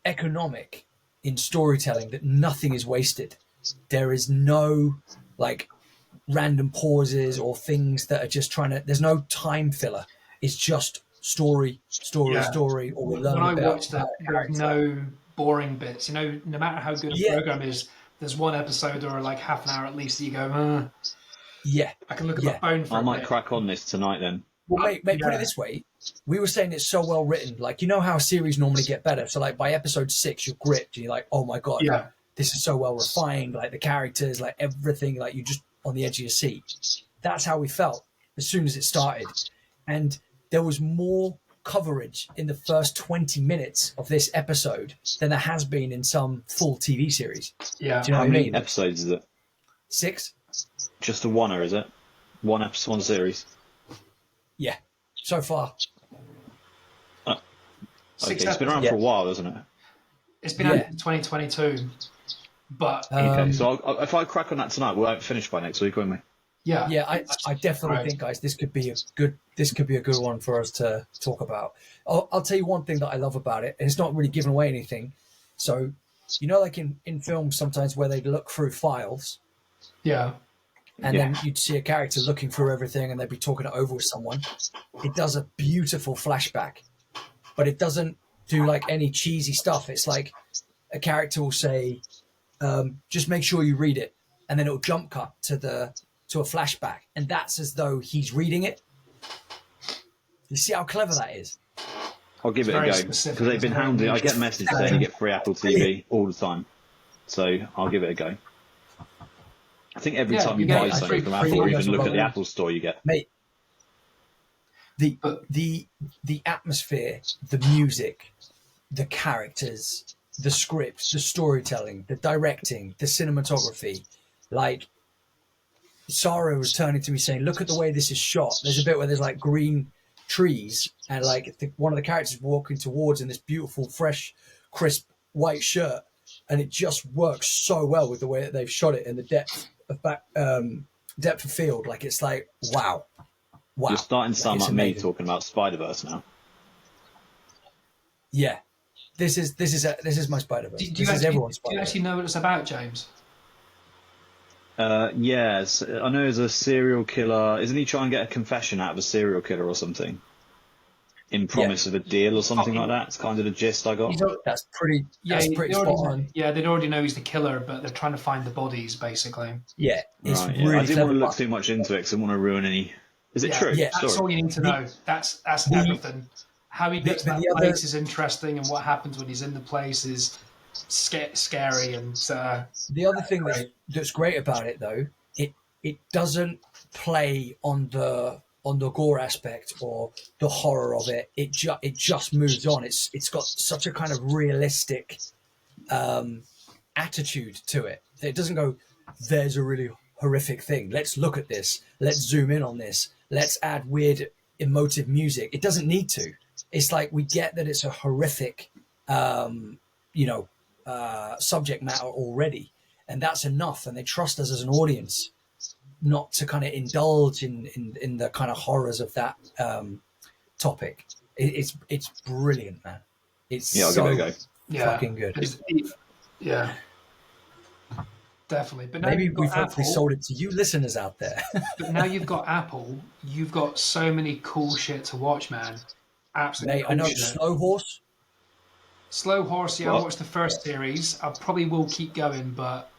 [SPEAKER 4] economic in storytelling that nothing is wasted. There is no like random pauses or things that are just there's no time filler. It's just story, or we learn
[SPEAKER 1] when I watched it, there's no boring bits. You know, no matter how good a program is, there's one episode or like half an hour at least that you go, I can look at my phone for
[SPEAKER 2] I might crack on this tonight then.
[SPEAKER 4] Well, mate, put it this way. We were saying it's so well written. Like, you know how series normally get better. So like by episode 6, you're gripped. And you're like, oh my God, this is so well refined. Like the characters, like everything, like you're just on the edge of your seat. That's how we felt as soon as it started. And there was more coverage in the first 20 minutes of this episode than there has been in some full TV series.
[SPEAKER 1] Yeah.
[SPEAKER 4] Do you know
[SPEAKER 2] how
[SPEAKER 4] what I
[SPEAKER 2] many
[SPEAKER 4] mean?
[SPEAKER 2] episodes is it?
[SPEAKER 4] 6.
[SPEAKER 2] Just a oneer, is it? One episode, one series.
[SPEAKER 4] Yeah, so far.
[SPEAKER 2] Okay, it's been around for a while, hasn't it?
[SPEAKER 1] It's been out in 2022. But
[SPEAKER 2] okay, so if I crack on that tonight, we'll finish by next week, won't we?
[SPEAKER 4] Yeah. I definitely think, guys, this could be a good one for us to talk about. I'll tell you one thing that I love about it, and it's not really giving away anything. So, you know, like in films sometimes where they look through files.
[SPEAKER 1] Yeah.
[SPEAKER 4] And then you'd see a character looking through everything and they'd be talking it over with someone. It does a beautiful flashback, but it doesn't do like any cheesy stuff. It's like a character will say, just make sure you read it. And then it'll jump cut to a flashback. And that's as though he's reading it. You see how clever that is?
[SPEAKER 2] I'll give it a go. Because they've been hounding. I get messages saying you get free Apple TV all the time. So I'll give it a go. I think every time you buy something from Apple or even look at the Apple store, you get.
[SPEAKER 4] Mate, the
[SPEAKER 1] But
[SPEAKER 4] the the atmosphere, the music, the characters, the script, the storytelling, the directing, the cinematography. Like Sarah was turning to me saying, "Look at the way this is shot." There's a bit where there's like green trees, and like one of the characters walking towards in this beautiful, fresh, crisp white shirt, and it just works so well with the way that they've shot it and the depth of field. Like it's like wow.
[SPEAKER 2] You're starting to
[SPEAKER 4] Like,
[SPEAKER 2] sound
[SPEAKER 4] it's
[SPEAKER 2] like me
[SPEAKER 4] amazing.
[SPEAKER 2] talking about Spider-Verse now.
[SPEAKER 4] Yeah, this is my Spider-Verse.
[SPEAKER 1] do
[SPEAKER 4] This
[SPEAKER 1] you
[SPEAKER 4] is
[SPEAKER 1] actually,
[SPEAKER 4] everyone's
[SPEAKER 1] do you
[SPEAKER 4] Spider-Verse.
[SPEAKER 1] actually know what it's about, James?
[SPEAKER 2] Yes, I know there's a serial killer. Isn't he trying to get a confession out of a serial killer or something? In
[SPEAKER 4] Yeah,
[SPEAKER 2] promise of a deal or something like
[SPEAKER 1] Fucking,
[SPEAKER 2] that. It's kind of the gist I got.
[SPEAKER 1] he's al-
[SPEAKER 4] that's pretty.
[SPEAKER 1] yeah,
[SPEAKER 4] That's
[SPEAKER 1] they
[SPEAKER 4] pretty
[SPEAKER 1] already
[SPEAKER 4] spot on.
[SPEAKER 1] yeah they'd already know he's the killer, but they're trying to find the bodies basically.
[SPEAKER 4] Yeah, it's
[SPEAKER 2] Right, yeah. I
[SPEAKER 4] really
[SPEAKER 2] didn't want
[SPEAKER 4] clever.
[SPEAKER 2] to look
[SPEAKER 4] But
[SPEAKER 2] too much into it because I didn't want to ruin any. Is it
[SPEAKER 1] Yeah,
[SPEAKER 2] true?
[SPEAKER 4] yeah,
[SPEAKER 1] that's
[SPEAKER 2] Story.
[SPEAKER 1] all you need to know. That's
[SPEAKER 4] the,
[SPEAKER 1] everything. How he gets to
[SPEAKER 4] but
[SPEAKER 1] that
[SPEAKER 4] the other
[SPEAKER 1] place is interesting, and what happens when he's in the place is scary and
[SPEAKER 4] the other thing
[SPEAKER 1] great.
[SPEAKER 4] that's great about it though, it doesn't play on the gore aspect or the horror of it. It just moves on. It's got such a kind of realistic attitude to it. It doesn't go, there's a really horrific thing. Let's look at this. Let's zoom in on this. Let's add weird emotive music. It doesn't need to. It's like we get that it's a horrific, you know, subject matter already, and that's enough. And they trust us as an audience not to kind of indulge in the kind of horrors of that topic. It's brilliant, man. It's
[SPEAKER 2] Yeah, I
[SPEAKER 4] so
[SPEAKER 2] gotta go.
[SPEAKER 1] Yeah,
[SPEAKER 4] fucking good.
[SPEAKER 1] yeah, definitely. But now
[SPEAKER 4] Maybe
[SPEAKER 1] you've
[SPEAKER 4] we've
[SPEAKER 1] got
[SPEAKER 4] hopefully
[SPEAKER 1] Apple.
[SPEAKER 4] sold it to you listeners out there.
[SPEAKER 1] But now you've got Apple. You've got so many cool shit to watch, man. Absolutely
[SPEAKER 4] Mate, I
[SPEAKER 1] cool
[SPEAKER 4] know
[SPEAKER 1] shit.
[SPEAKER 4] Slow Horse.
[SPEAKER 1] Slow Horse. Yeah, I
[SPEAKER 2] What?
[SPEAKER 1] watched the first series. I probably will keep going, but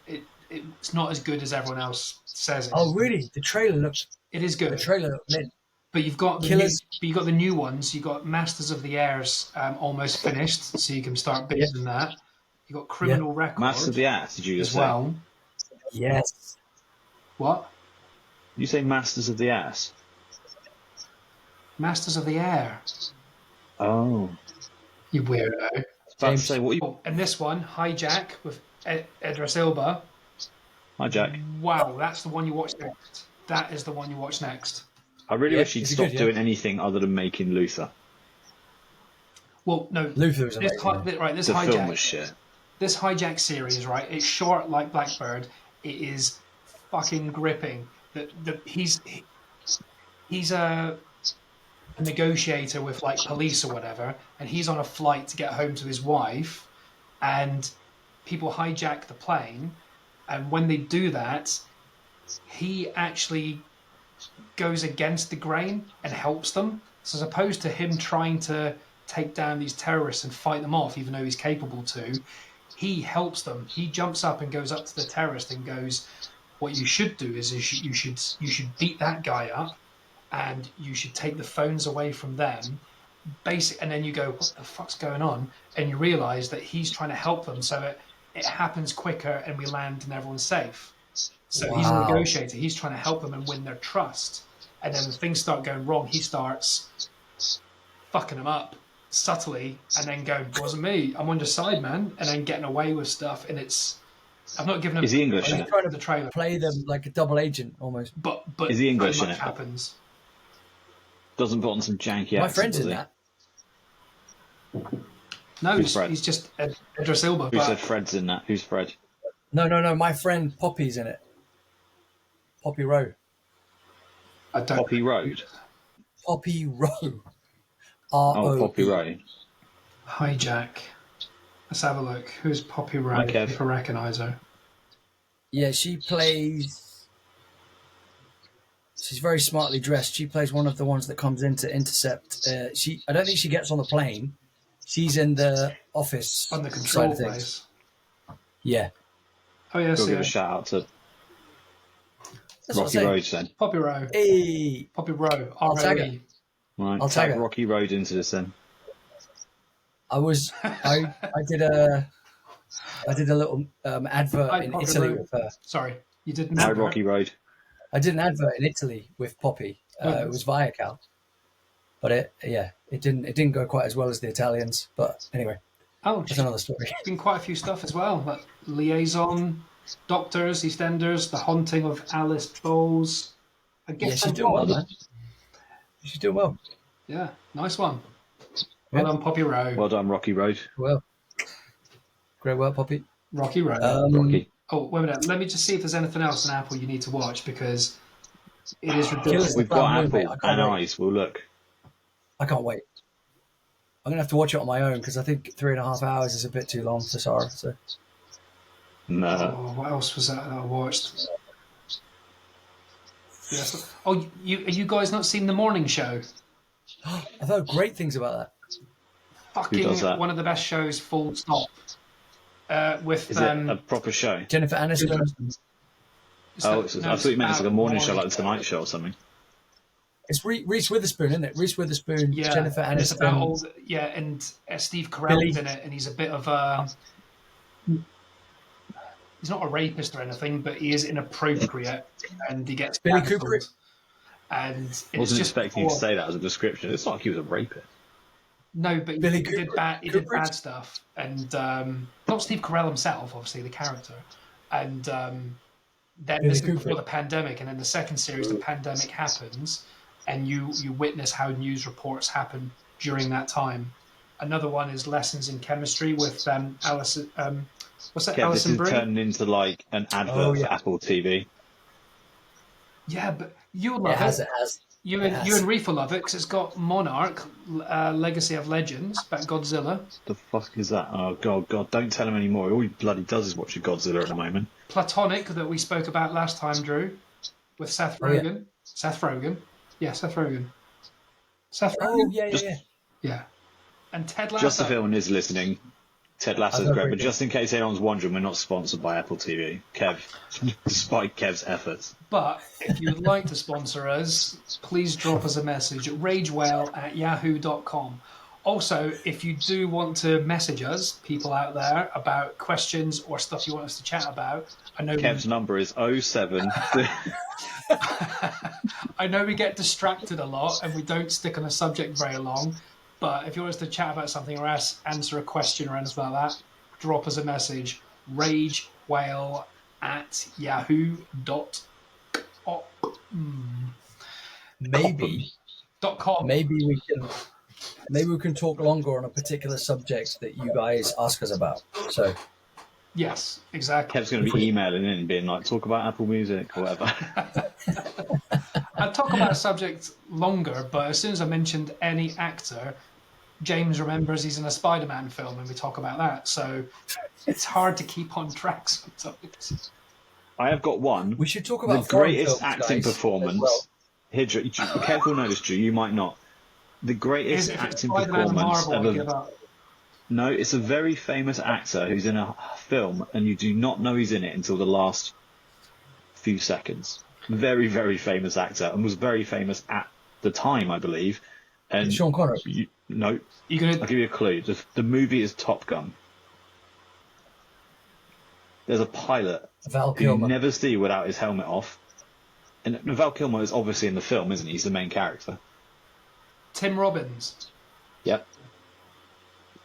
[SPEAKER 1] it's not as good as everyone else says it
[SPEAKER 4] Oh,
[SPEAKER 1] is.
[SPEAKER 4] really? The trailer looked.
[SPEAKER 1] It is
[SPEAKER 4] The
[SPEAKER 1] good.
[SPEAKER 4] trailer looked mint.
[SPEAKER 1] But
[SPEAKER 4] Killers.
[SPEAKER 1] you've got the new ones. You've got Masters of the Airs almost finished, so you can start
[SPEAKER 4] Yeah,
[SPEAKER 1] binging that. You've got
[SPEAKER 4] yeah,
[SPEAKER 1] Criminal
[SPEAKER 2] Master
[SPEAKER 1] Record
[SPEAKER 2] of the Ass, did you
[SPEAKER 1] as
[SPEAKER 2] just say?
[SPEAKER 1] well.
[SPEAKER 4] yes.
[SPEAKER 1] What?
[SPEAKER 2] You say Masters of the Ass?
[SPEAKER 1] Masters of the Air.
[SPEAKER 2] Oh.
[SPEAKER 1] You weirdo.
[SPEAKER 2] I was about to
[SPEAKER 4] James.
[SPEAKER 2] say, what you.
[SPEAKER 1] Oh, and this one, Hijack with Idris Elba.
[SPEAKER 2] Hi, Jack.
[SPEAKER 1] Wow, that's the one you watch next. That is the one you watch next.
[SPEAKER 2] I really
[SPEAKER 4] Yeah,
[SPEAKER 2] wish he'd
[SPEAKER 4] is it
[SPEAKER 2] stop
[SPEAKER 4] good, yeah?
[SPEAKER 2] doing anything other than making Luther.
[SPEAKER 1] Well, no,
[SPEAKER 4] Luther was
[SPEAKER 1] this
[SPEAKER 4] amazing.
[SPEAKER 1] this
[SPEAKER 2] The film
[SPEAKER 1] Hijack
[SPEAKER 2] was shit.
[SPEAKER 1] this Hijack series, right? It's short like Blackbird. It is fucking gripping. He's a negotiator with like police or whatever, and he's on a flight to get home to his wife, and people hijack the plane, and when they do that, he actually goes against the grain and helps them. So as opposed to him trying to take down these terrorists and fight them off, even though he's capable to, he helps them. He jumps up and goes up to the terrorist and goes, "What you should do is you should beat that guy up, and you should take the phones away from them." And then you go, "What the fuck's going on?" And you realise that he's trying to help them, so it happens quicker, and we land and everyone's safe. So he's a
[SPEAKER 4] Wow.
[SPEAKER 1] negotiator. He's trying to help them and win their trust. And then when things start going wrong, he starts fucking them up subtly, and then going, "Wasn't me. I'm on your side, man." And then getting away with stuff. And I'm not giving him.
[SPEAKER 2] Is he English
[SPEAKER 4] Are
[SPEAKER 2] in
[SPEAKER 4] you
[SPEAKER 2] it?
[SPEAKER 4] trying to
[SPEAKER 1] the trailer,
[SPEAKER 4] play them like a double agent almost?
[SPEAKER 1] but
[SPEAKER 2] Is he English
[SPEAKER 1] pretty
[SPEAKER 2] in
[SPEAKER 1] much
[SPEAKER 2] it?
[SPEAKER 1] happens.
[SPEAKER 2] Doesn't put on some janky
[SPEAKER 4] My
[SPEAKER 2] accent,
[SPEAKER 4] friend's
[SPEAKER 2] does
[SPEAKER 4] in
[SPEAKER 2] he?
[SPEAKER 4] that.
[SPEAKER 1] No,
[SPEAKER 2] Who's Fred?
[SPEAKER 1] he's just Idris Elba.
[SPEAKER 2] Who
[SPEAKER 1] But
[SPEAKER 2] said Fred's in that? Who's Fred?
[SPEAKER 4] No. My friend Poppy's in it. Poppy Rowe.
[SPEAKER 1] I don't.
[SPEAKER 2] Poppy Road.
[SPEAKER 4] Poppy Rowe.
[SPEAKER 2] Oh, Poppy
[SPEAKER 4] ROE.
[SPEAKER 2] Road.
[SPEAKER 1] Hijack. Let's have a look. Who's Poppy Rowe?
[SPEAKER 2] Okay.
[SPEAKER 1] If I recognise her.
[SPEAKER 4] Yeah, she plays. She's very smartly dressed. She plays one of the ones that comes in to intercept. I don't think she gets on the plane. She's in the office
[SPEAKER 1] On the
[SPEAKER 4] side
[SPEAKER 1] control
[SPEAKER 4] of things.
[SPEAKER 1] place.
[SPEAKER 4] Yeah,
[SPEAKER 1] Oh yeah,
[SPEAKER 2] Go
[SPEAKER 1] see
[SPEAKER 2] give
[SPEAKER 1] her.
[SPEAKER 2] a shout out to
[SPEAKER 4] that's what
[SPEAKER 2] Rocky
[SPEAKER 4] I'm saying.
[SPEAKER 2] Road then.
[SPEAKER 1] Poppy Rowe.
[SPEAKER 4] Hey,
[SPEAKER 1] Poppy Rowe.
[SPEAKER 4] I'll tag her.
[SPEAKER 1] ROE.
[SPEAKER 2] Right,
[SPEAKER 4] I'll tag her.
[SPEAKER 2] Rocky Road into this then.
[SPEAKER 4] I did a little advert
[SPEAKER 1] Hi,
[SPEAKER 4] in
[SPEAKER 1] Poppy
[SPEAKER 4] Italy
[SPEAKER 1] Rowe.
[SPEAKER 4] with her.
[SPEAKER 1] Sorry, you didn't
[SPEAKER 2] Hi,
[SPEAKER 1] know.
[SPEAKER 2] Rocky Road.
[SPEAKER 4] I did an advert in Italy with Poppy.
[SPEAKER 1] Okay.
[SPEAKER 4] It was Viacal. but it didn't go quite as well as the Italians. But anyway,
[SPEAKER 1] Oh,
[SPEAKER 4] that's another story.
[SPEAKER 1] been quite a few stuff as well. Like Liaison, Doctors, EastEnders, The Haunting of Alice Bowles. I
[SPEAKER 4] Yeah,
[SPEAKER 1] guess
[SPEAKER 4] she's doing well, man. She's doing well.
[SPEAKER 1] Yeah, nice one.
[SPEAKER 4] Yeah.
[SPEAKER 1] Well done, Poppy Row.
[SPEAKER 2] Well done, Rocky Road.
[SPEAKER 4] Well, great work, Poppy.
[SPEAKER 1] Rocky Road.
[SPEAKER 2] Rocky.
[SPEAKER 1] Oh, wait a minute. Let me just see if there's anything else on Apple you need to watch, because it is
[SPEAKER 4] Killers
[SPEAKER 1] ridiculous.
[SPEAKER 4] of
[SPEAKER 2] We've
[SPEAKER 4] the Flower
[SPEAKER 2] got
[SPEAKER 4] Moon,
[SPEAKER 2] Apple
[SPEAKER 4] mate. I can't
[SPEAKER 2] and
[SPEAKER 4] wait.
[SPEAKER 2] eyes. We'll look.
[SPEAKER 4] I can't wait. I'm gonna have to watch it on my own because I think 3.5 hours is a bit too long for Sarah. So
[SPEAKER 2] No.
[SPEAKER 1] Oh, what else was that I watched? Yes. Oh, you guys not seen The Morning Show?
[SPEAKER 4] I've heard great things about that.
[SPEAKER 1] Fucking
[SPEAKER 2] does that?
[SPEAKER 1] one of the best shows, full stop. With
[SPEAKER 2] Is it a proper show?
[SPEAKER 4] Jennifer Aniston.
[SPEAKER 2] I thought you meant it's like a morning show, like the Tonight Show or something.
[SPEAKER 4] It's Reese Witherspoon, isn't it? Reese Witherspoon,
[SPEAKER 1] Yeah,
[SPEAKER 4] Jennifer
[SPEAKER 1] and it's about
[SPEAKER 4] Aniston.
[SPEAKER 1] and Steve Carell's
[SPEAKER 4] Billy.
[SPEAKER 1] in it, and he's a bit of a. He's not a rapist or anything, but he is inappropriate, and he gets
[SPEAKER 4] Billy
[SPEAKER 1] cancelled.
[SPEAKER 4] Cooper.
[SPEAKER 1] And it's
[SPEAKER 2] Wasn't
[SPEAKER 1] just
[SPEAKER 2] expecting you to say that as a description. It's not like he was a rapist.
[SPEAKER 1] No, but
[SPEAKER 4] Billy
[SPEAKER 1] he did
[SPEAKER 4] Cooper.
[SPEAKER 1] bad. He did bad stuff, and not Steve Carell himself, obviously the character. And then
[SPEAKER 4] Billy
[SPEAKER 1] this is
[SPEAKER 4] Cooper.
[SPEAKER 1] before the pandemic, and in the second series, the pandemic happens, and you witness how news reports happen during that time. Another one is Lessons in Chemistry with Alison. What's that?
[SPEAKER 2] Kev, this
[SPEAKER 1] Alison
[SPEAKER 2] is
[SPEAKER 1] Brie.
[SPEAKER 2] turning into like an advert
[SPEAKER 4] Oh, yeah.
[SPEAKER 2] for Apple TV.
[SPEAKER 1] Yeah, but you'll
[SPEAKER 4] It
[SPEAKER 1] love
[SPEAKER 4] has.
[SPEAKER 1] it.
[SPEAKER 4] It has.
[SPEAKER 1] You
[SPEAKER 4] It
[SPEAKER 1] and
[SPEAKER 4] has.
[SPEAKER 1] you and Reef will love it because it's got Monarch, Legacy of Legends, about Godzilla.
[SPEAKER 2] The fuck is that? Oh god, don't tell him anymore. All he bloody does is watch Godzilla at the moment.
[SPEAKER 1] Platonic, that we spoke about last time, Drew, with Seth
[SPEAKER 4] Oh, yeah.
[SPEAKER 1] Rogen. Seth Rogen. Yeah, Seth Rogen. Seth
[SPEAKER 4] Oh
[SPEAKER 1] Rogen?
[SPEAKER 4] yeah.
[SPEAKER 1] Yeah. And Ted Lasso.
[SPEAKER 2] Just if anyone is listening, Ted Lasso's
[SPEAKER 4] I've
[SPEAKER 2] great,
[SPEAKER 4] heard
[SPEAKER 2] but
[SPEAKER 4] it.
[SPEAKER 2] just in case anyone's wondering, we're not sponsored by Apple TV. Kev, despite Kev's efforts.
[SPEAKER 1] But if you would like to sponsor us, please drop us a message at ragewhale@yahoo.com. Also, if you do want to message us, people out there, about questions or stuff you want us to chat about, I know
[SPEAKER 2] Kev's number is 07.
[SPEAKER 1] I know we get distracted a lot and we don't stick on a subject very long, but if you want us to chat about something or answer a question or anything like that, drop us a message. ragewhale@yahoo.com.
[SPEAKER 4] Maybe we can talk longer on a particular subject that you guys ask us about. So
[SPEAKER 1] Yes, exactly.
[SPEAKER 2] Kev's going to be emailing in and being like, talk about Apple Music or whatever.
[SPEAKER 1] I'd talk about a subject longer, but as soon as I mentioned any actor, James remembers he's in a Spider-Man film and we talk about that. So it's hard to keep on track sometimes.
[SPEAKER 2] I have got one.
[SPEAKER 4] we should talk
[SPEAKER 2] The
[SPEAKER 4] about foreign
[SPEAKER 2] greatest
[SPEAKER 4] films,
[SPEAKER 2] acting
[SPEAKER 4] guys, as
[SPEAKER 2] performance.
[SPEAKER 4] well.
[SPEAKER 2] Here, Drew, Kev will know this, Drew. You might not. The greatest
[SPEAKER 1] If it's
[SPEAKER 2] acting
[SPEAKER 1] Spider-Man and
[SPEAKER 2] performance
[SPEAKER 1] Marvel, I
[SPEAKER 2] of
[SPEAKER 1] give
[SPEAKER 2] a
[SPEAKER 1] up.
[SPEAKER 2] No, it's a very famous actor who's in a film, and you do not know he's in it until the last few seconds. Very, very famous actor, and was very famous at the time, I believe. And
[SPEAKER 4] Sean Connery.
[SPEAKER 2] No,
[SPEAKER 1] You gonna?
[SPEAKER 2] I'll give you a clue. The movie is Top Gun. There's a pilot
[SPEAKER 4] Val
[SPEAKER 2] who you
[SPEAKER 4] Kilmer.
[SPEAKER 2] never see without his helmet off. And Val Kilmer is obviously in the film, isn't he? He's the main character.
[SPEAKER 1] Tim Robbins.
[SPEAKER 2] Yep.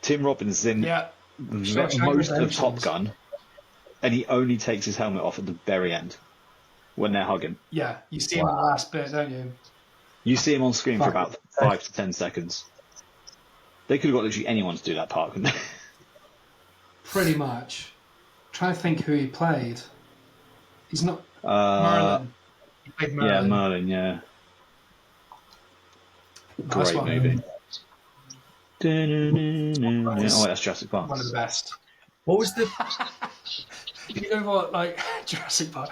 [SPEAKER 2] Tim Robbins is in
[SPEAKER 1] Yeah. Shawshank
[SPEAKER 2] most of
[SPEAKER 1] Redemption.
[SPEAKER 2] Top Gun, and he only takes his helmet off at the very end when they're hugging.
[SPEAKER 1] Yeah. You see him in the last bit, don't you?
[SPEAKER 2] You see him on screen for
[SPEAKER 4] Fuck.
[SPEAKER 2] about 5 to 10 seconds. They could have got literally anyone to do that part, couldn't they?
[SPEAKER 1] Pretty much. Trying to think who he played. He's not Merlin. He played Merlin.
[SPEAKER 2] Yeah, Merlin, yeah.
[SPEAKER 1] Nice
[SPEAKER 2] Great
[SPEAKER 1] one.
[SPEAKER 2] movie. Oh, wait, that's Jurassic Park.
[SPEAKER 1] One of the best.
[SPEAKER 4] What was the?
[SPEAKER 1] You know what? Like Jurassic Park.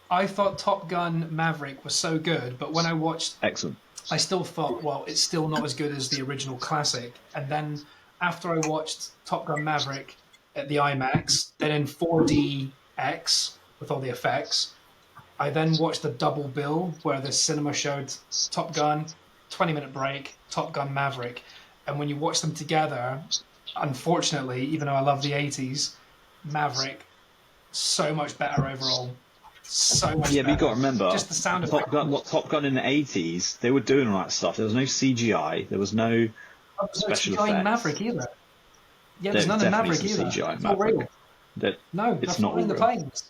[SPEAKER 1] I thought Top Gun Maverick was so good, but when I watched,
[SPEAKER 2] Excellent.
[SPEAKER 1] I still thought, well, it's still not as good as the original classic. And then after I watched Top Gun Maverick at the IMAX, then in 4DX with all the effects, I then watched the double bill where the cinema showed Top Gun, 20-minute break, Top Gun Maverick. And when you watch them together, unfortunately, even though I love the 80s, Maverick, so much better overall. so much
[SPEAKER 2] Yeah, but you
[SPEAKER 1] better.
[SPEAKER 2] got to remember,
[SPEAKER 1] Just the sound
[SPEAKER 2] Top
[SPEAKER 1] effect.
[SPEAKER 2] Gun, Top Gun in the 80s, they were doing all that stuff. There was no CGI. There was no
[SPEAKER 1] There's no
[SPEAKER 2] special
[SPEAKER 1] CGI in
[SPEAKER 2] effects.
[SPEAKER 1] Maverick either. Yeah, there's
[SPEAKER 2] There's
[SPEAKER 1] none in
[SPEAKER 2] definitely
[SPEAKER 1] Maverick
[SPEAKER 2] some
[SPEAKER 1] either.
[SPEAKER 2] CGI in
[SPEAKER 1] It's all
[SPEAKER 2] Maverick.
[SPEAKER 1] real.
[SPEAKER 2] That
[SPEAKER 1] No, they're
[SPEAKER 2] it's not all
[SPEAKER 1] flying the
[SPEAKER 2] real.
[SPEAKER 1] planes.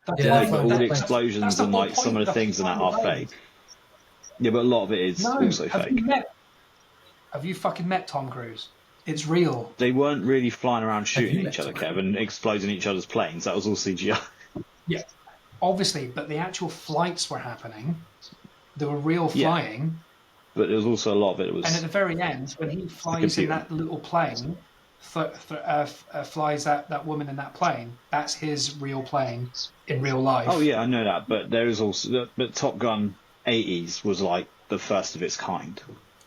[SPEAKER 1] They're
[SPEAKER 4] Yeah,
[SPEAKER 2] Yeah,
[SPEAKER 1] flying
[SPEAKER 2] but all
[SPEAKER 4] that
[SPEAKER 2] the
[SPEAKER 4] plane.
[SPEAKER 2] explosions
[SPEAKER 1] that's the
[SPEAKER 2] and
[SPEAKER 1] whole
[SPEAKER 2] like some
[SPEAKER 1] point,
[SPEAKER 2] of the
[SPEAKER 1] they're
[SPEAKER 2] things in that
[SPEAKER 1] flying
[SPEAKER 2] are
[SPEAKER 1] the planes.
[SPEAKER 2] fake. Yeah, but a lot of it is
[SPEAKER 1] No,
[SPEAKER 2] also
[SPEAKER 1] have
[SPEAKER 2] fake.
[SPEAKER 1] you fucking met Tom Cruise? It's real.
[SPEAKER 2] They weren't really flying around shooting
[SPEAKER 4] you
[SPEAKER 2] each
[SPEAKER 4] met
[SPEAKER 2] other,
[SPEAKER 4] Tom
[SPEAKER 2] Kev, and exploding each other's planes. That was all CGI.
[SPEAKER 1] Yeah, obviously, but the actual flights were happening. They were real
[SPEAKER 2] Yeah.
[SPEAKER 1] flying.
[SPEAKER 2] But there was also a lot of it
[SPEAKER 1] And at
[SPEAKER 2] was
[SPEAKER 1] the very end, when he flies in
[SPEAKER 2] computer.
[SPEAKER 1] that little plane, flies that woman in that plane, that's his real plane in real life.
[SPEAKER 2] Oh yeah, I know that. But there is also, but Top Gun 80s was like the first of its kind.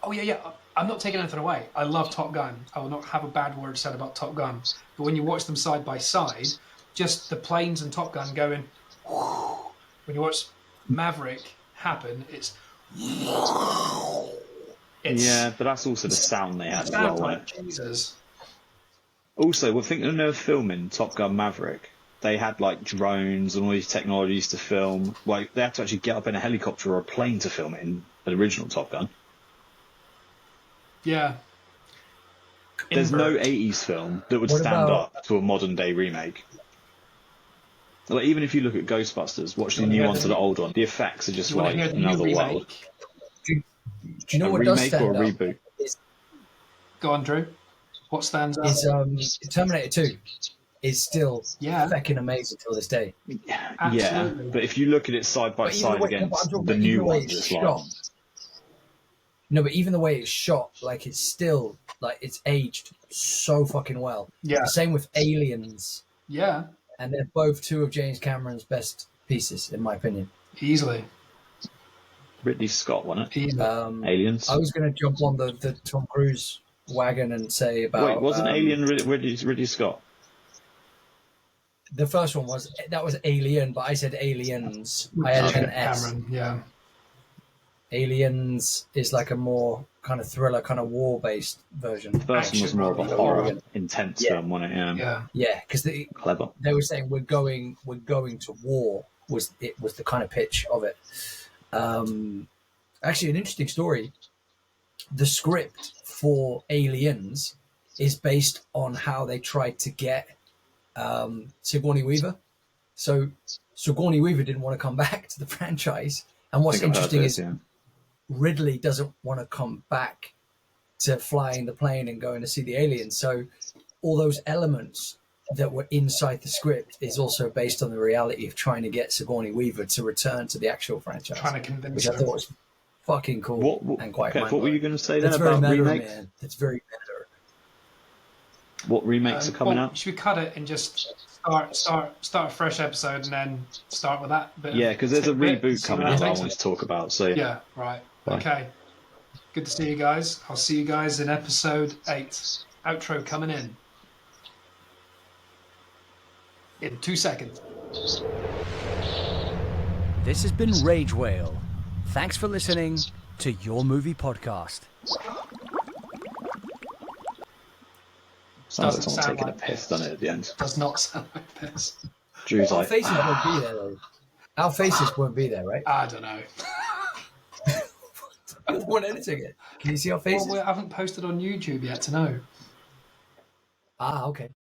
[SPEAKER 1] Oh, yeah. I'm not taking anything away. I love Top Gun. I will not have a bad word said about Top Gun. But when you watch them side by side, just the planes and Top Gun going, when you watch Maverick happen, it's
[SPEAKER 2] Yeah, but that's also the sound they had as well, wasn't it?
[SPEAKER 1] Jesus.
[SPEAKER 2] Also, we're thinking when they were filming Top Gun Maverick, they had like drones and all these technologies to film. Like they had to actually get up in a helicopter or a plane to film it in the original Top Gun.
[SPEAKER 1] Yeah.
[SPEAKER 2] There's no
[SPEAKER 1] Invert.
[SPEAKER 2] 80s film that would
[SPEAKER 4] What
[SPEAKER 2] stand
[SPEAKER 4] about-
[SPEAKER 2] up to a modern day remake. Like even if you look at Ghostbusters, watch the
[SPEAKER 1] You wanna
[SPEAKER 2] new
[SPEAKER 1] hear
[SPEAKER 2] one
[SPEAKER 1] the-
[SPEAKER 2] to the old one, the effects are just
[SPEAKER 1] You want
[SPEAKER 2] like
[SPEAKER 1] to hear the new
[SPEAKER 2] another
[SPEAKER 1] remake?
[SPEAKER 2] world.
[SPEAKER 4] Do you know
[SPEAKER 2] A
[SPEAKER 4] what does
[SPEAKER 2] remake or
[SPEAKER 4] stand
[SPEAKER 2] a
[SPEAKER 4] out?
[SPEAKER 2] reboot?
[SPEAKER 1] Go on, Drew. What stands out?
[SPEAKER 4] Is Terminator 2 is still
[SPEAKER 1] Yeah.
[SPEAKER 4] fucking amazing till this day.
[SPEAKER 2] Yeah,
[SPEAKER 1] Absolutely.
[SPEAKER 2] but if you look at it side by
[SPEAKER 4] But even
[SPEAKER 2] side
[SPEAKER 4] the way-
[SPEAKER 2] against
[SPEAKER 4] but I'm talking
[SPEAKER 2] the
[SPEAKER 4] about
[SPEAKER 2] new
[SPEAKER 4] even the way
[SPEAKER 2] ones,
[SPEAKER 4] it's
[SPEAKER 2] it's like
[SPEAKER 4] shot. No, but even the way it's shot, like it's still like it's aged so fucking well.
[SPEAKER 1] Yeah.
[SPEAKER 4] Same with Aliens,
[SPEAKER 1] Yeah.
[SPEAKER 4] and they're both two of James Cameron's best pieces, in my opinion.
[SPEAKER 1] Easily.
[SPEAKER 2] Ridley Scott, wasn't it?
[SPEAKER 1] Easily.
[SPEAKER 2] Aliens.
[SPEAKER 4] I was going to jump on the Tom Cruise wagon and say about
[SPEAKER 2] Wait, wasn't Alien Ridley Scott?
[SPEAKER 4] the first one was Alien, but I said Aliens. I added an S.
[SPEAKER 1] Cameron. Yeah.
[SPEAKER 4] Aliens is like a more kind of thriller, kind of war-based version.
[SPEAKER 2] The first one was
[SPEAKER 1] Action
[SPEAKER 2] more of a
[SPEAKER 1] rather than
[SPEAKER 2] horror,
[SPEAKER 1] horror.
[SPEAKER 2] intense
[SPEAKER 4] Yeah.
[SPEAKER 2] film, wasn't it?
[SPEAKER 1] Yeah.
[SPEAKER 4] Yeah, because
[SPEAKER 2] Clever.
[SPEAKER 4] they were saying we're going to war was the kind of pitch of it. Actually, an interesting story. The script for Aliens is based on how they tried to get Sigourney Weaver. So Sigourney Weaver didn't want to come back to the franchise. And what's interesting is Ridley doesn't want to come back to flying the plane and going to see the aliens. So all those elements that were inside the script is also based on the reality of trying to get Sigourney Weaver to return to the actual franchise,
[SPEAKER 1] Trying to convince
[SPEAKER 4] which I
[SPEAKER 1] her.
[SPEAKER 4] thought was fucking cool and quite
[SPEAKER 2] Kev, what were you going to say then
[SPEAKER 4] That's very
[SPEAKER 2] about
[SPEAKER 4] meta,
[SPEAKER 2] remakes?
[SPEAKER 4] man. That's very meta.
[SPEAKER 2] What remakes are coming out?
[SPEAKER 1] Should we cut it and just start a fresh episode and then start with that bit?
[SPEAKER 2] Yeah, because there's a
[SPEAKER 1] tidbit,
[SPEAKER 2] reboot
[SPEAKER 1] see
[SPEAKER 2] coming
[SPEAKER 1] where
[SPEAKER 2] out
[SPEAKER 1] it
[SPEAKER 2] that I
[SPEAKER 1] takes
[SPEAKER 2] want
[SPEAKER 1] us?
[SPEAKER 2] to talk about. So
[SPEAKER 1] Yeah, right.
[SPEAKER 2] Bye.
[SPEAKER 1] Okay. Good to see you guys. I'll see you guys in episode 8. Outro coming in 2 seconds.
[SPEAKER 3] This has been Rage Whale. Thanks for listening to Your Movie Podcast.
[SPEAKER 2] sounds like
[SPEAKER 1] Doesn't
[SPEAKER 2] someone
[SPEAKER 1] sound
[SPEAKER 2] taking
[SPEAKER 1] like
[SPEAKER 2] a piss, doesn't it, at the end?
[SPEAKER 1] Does not sound like this.
[SPEAKER 2] Drew's
[SPEAKER 4] Our
[SPEAKER 2] like,
[SPEAKER 4] faces won't be there, though. Our faces won't be there, right?
[SPEAKER 1] I don't know.
[SPEAKER 4] I don't want editing it. Can you see our faces?
[SPEAKER 1] Well, we haven't posted on YouTube yet to know.
[SPEAKER 4] Ah, okay.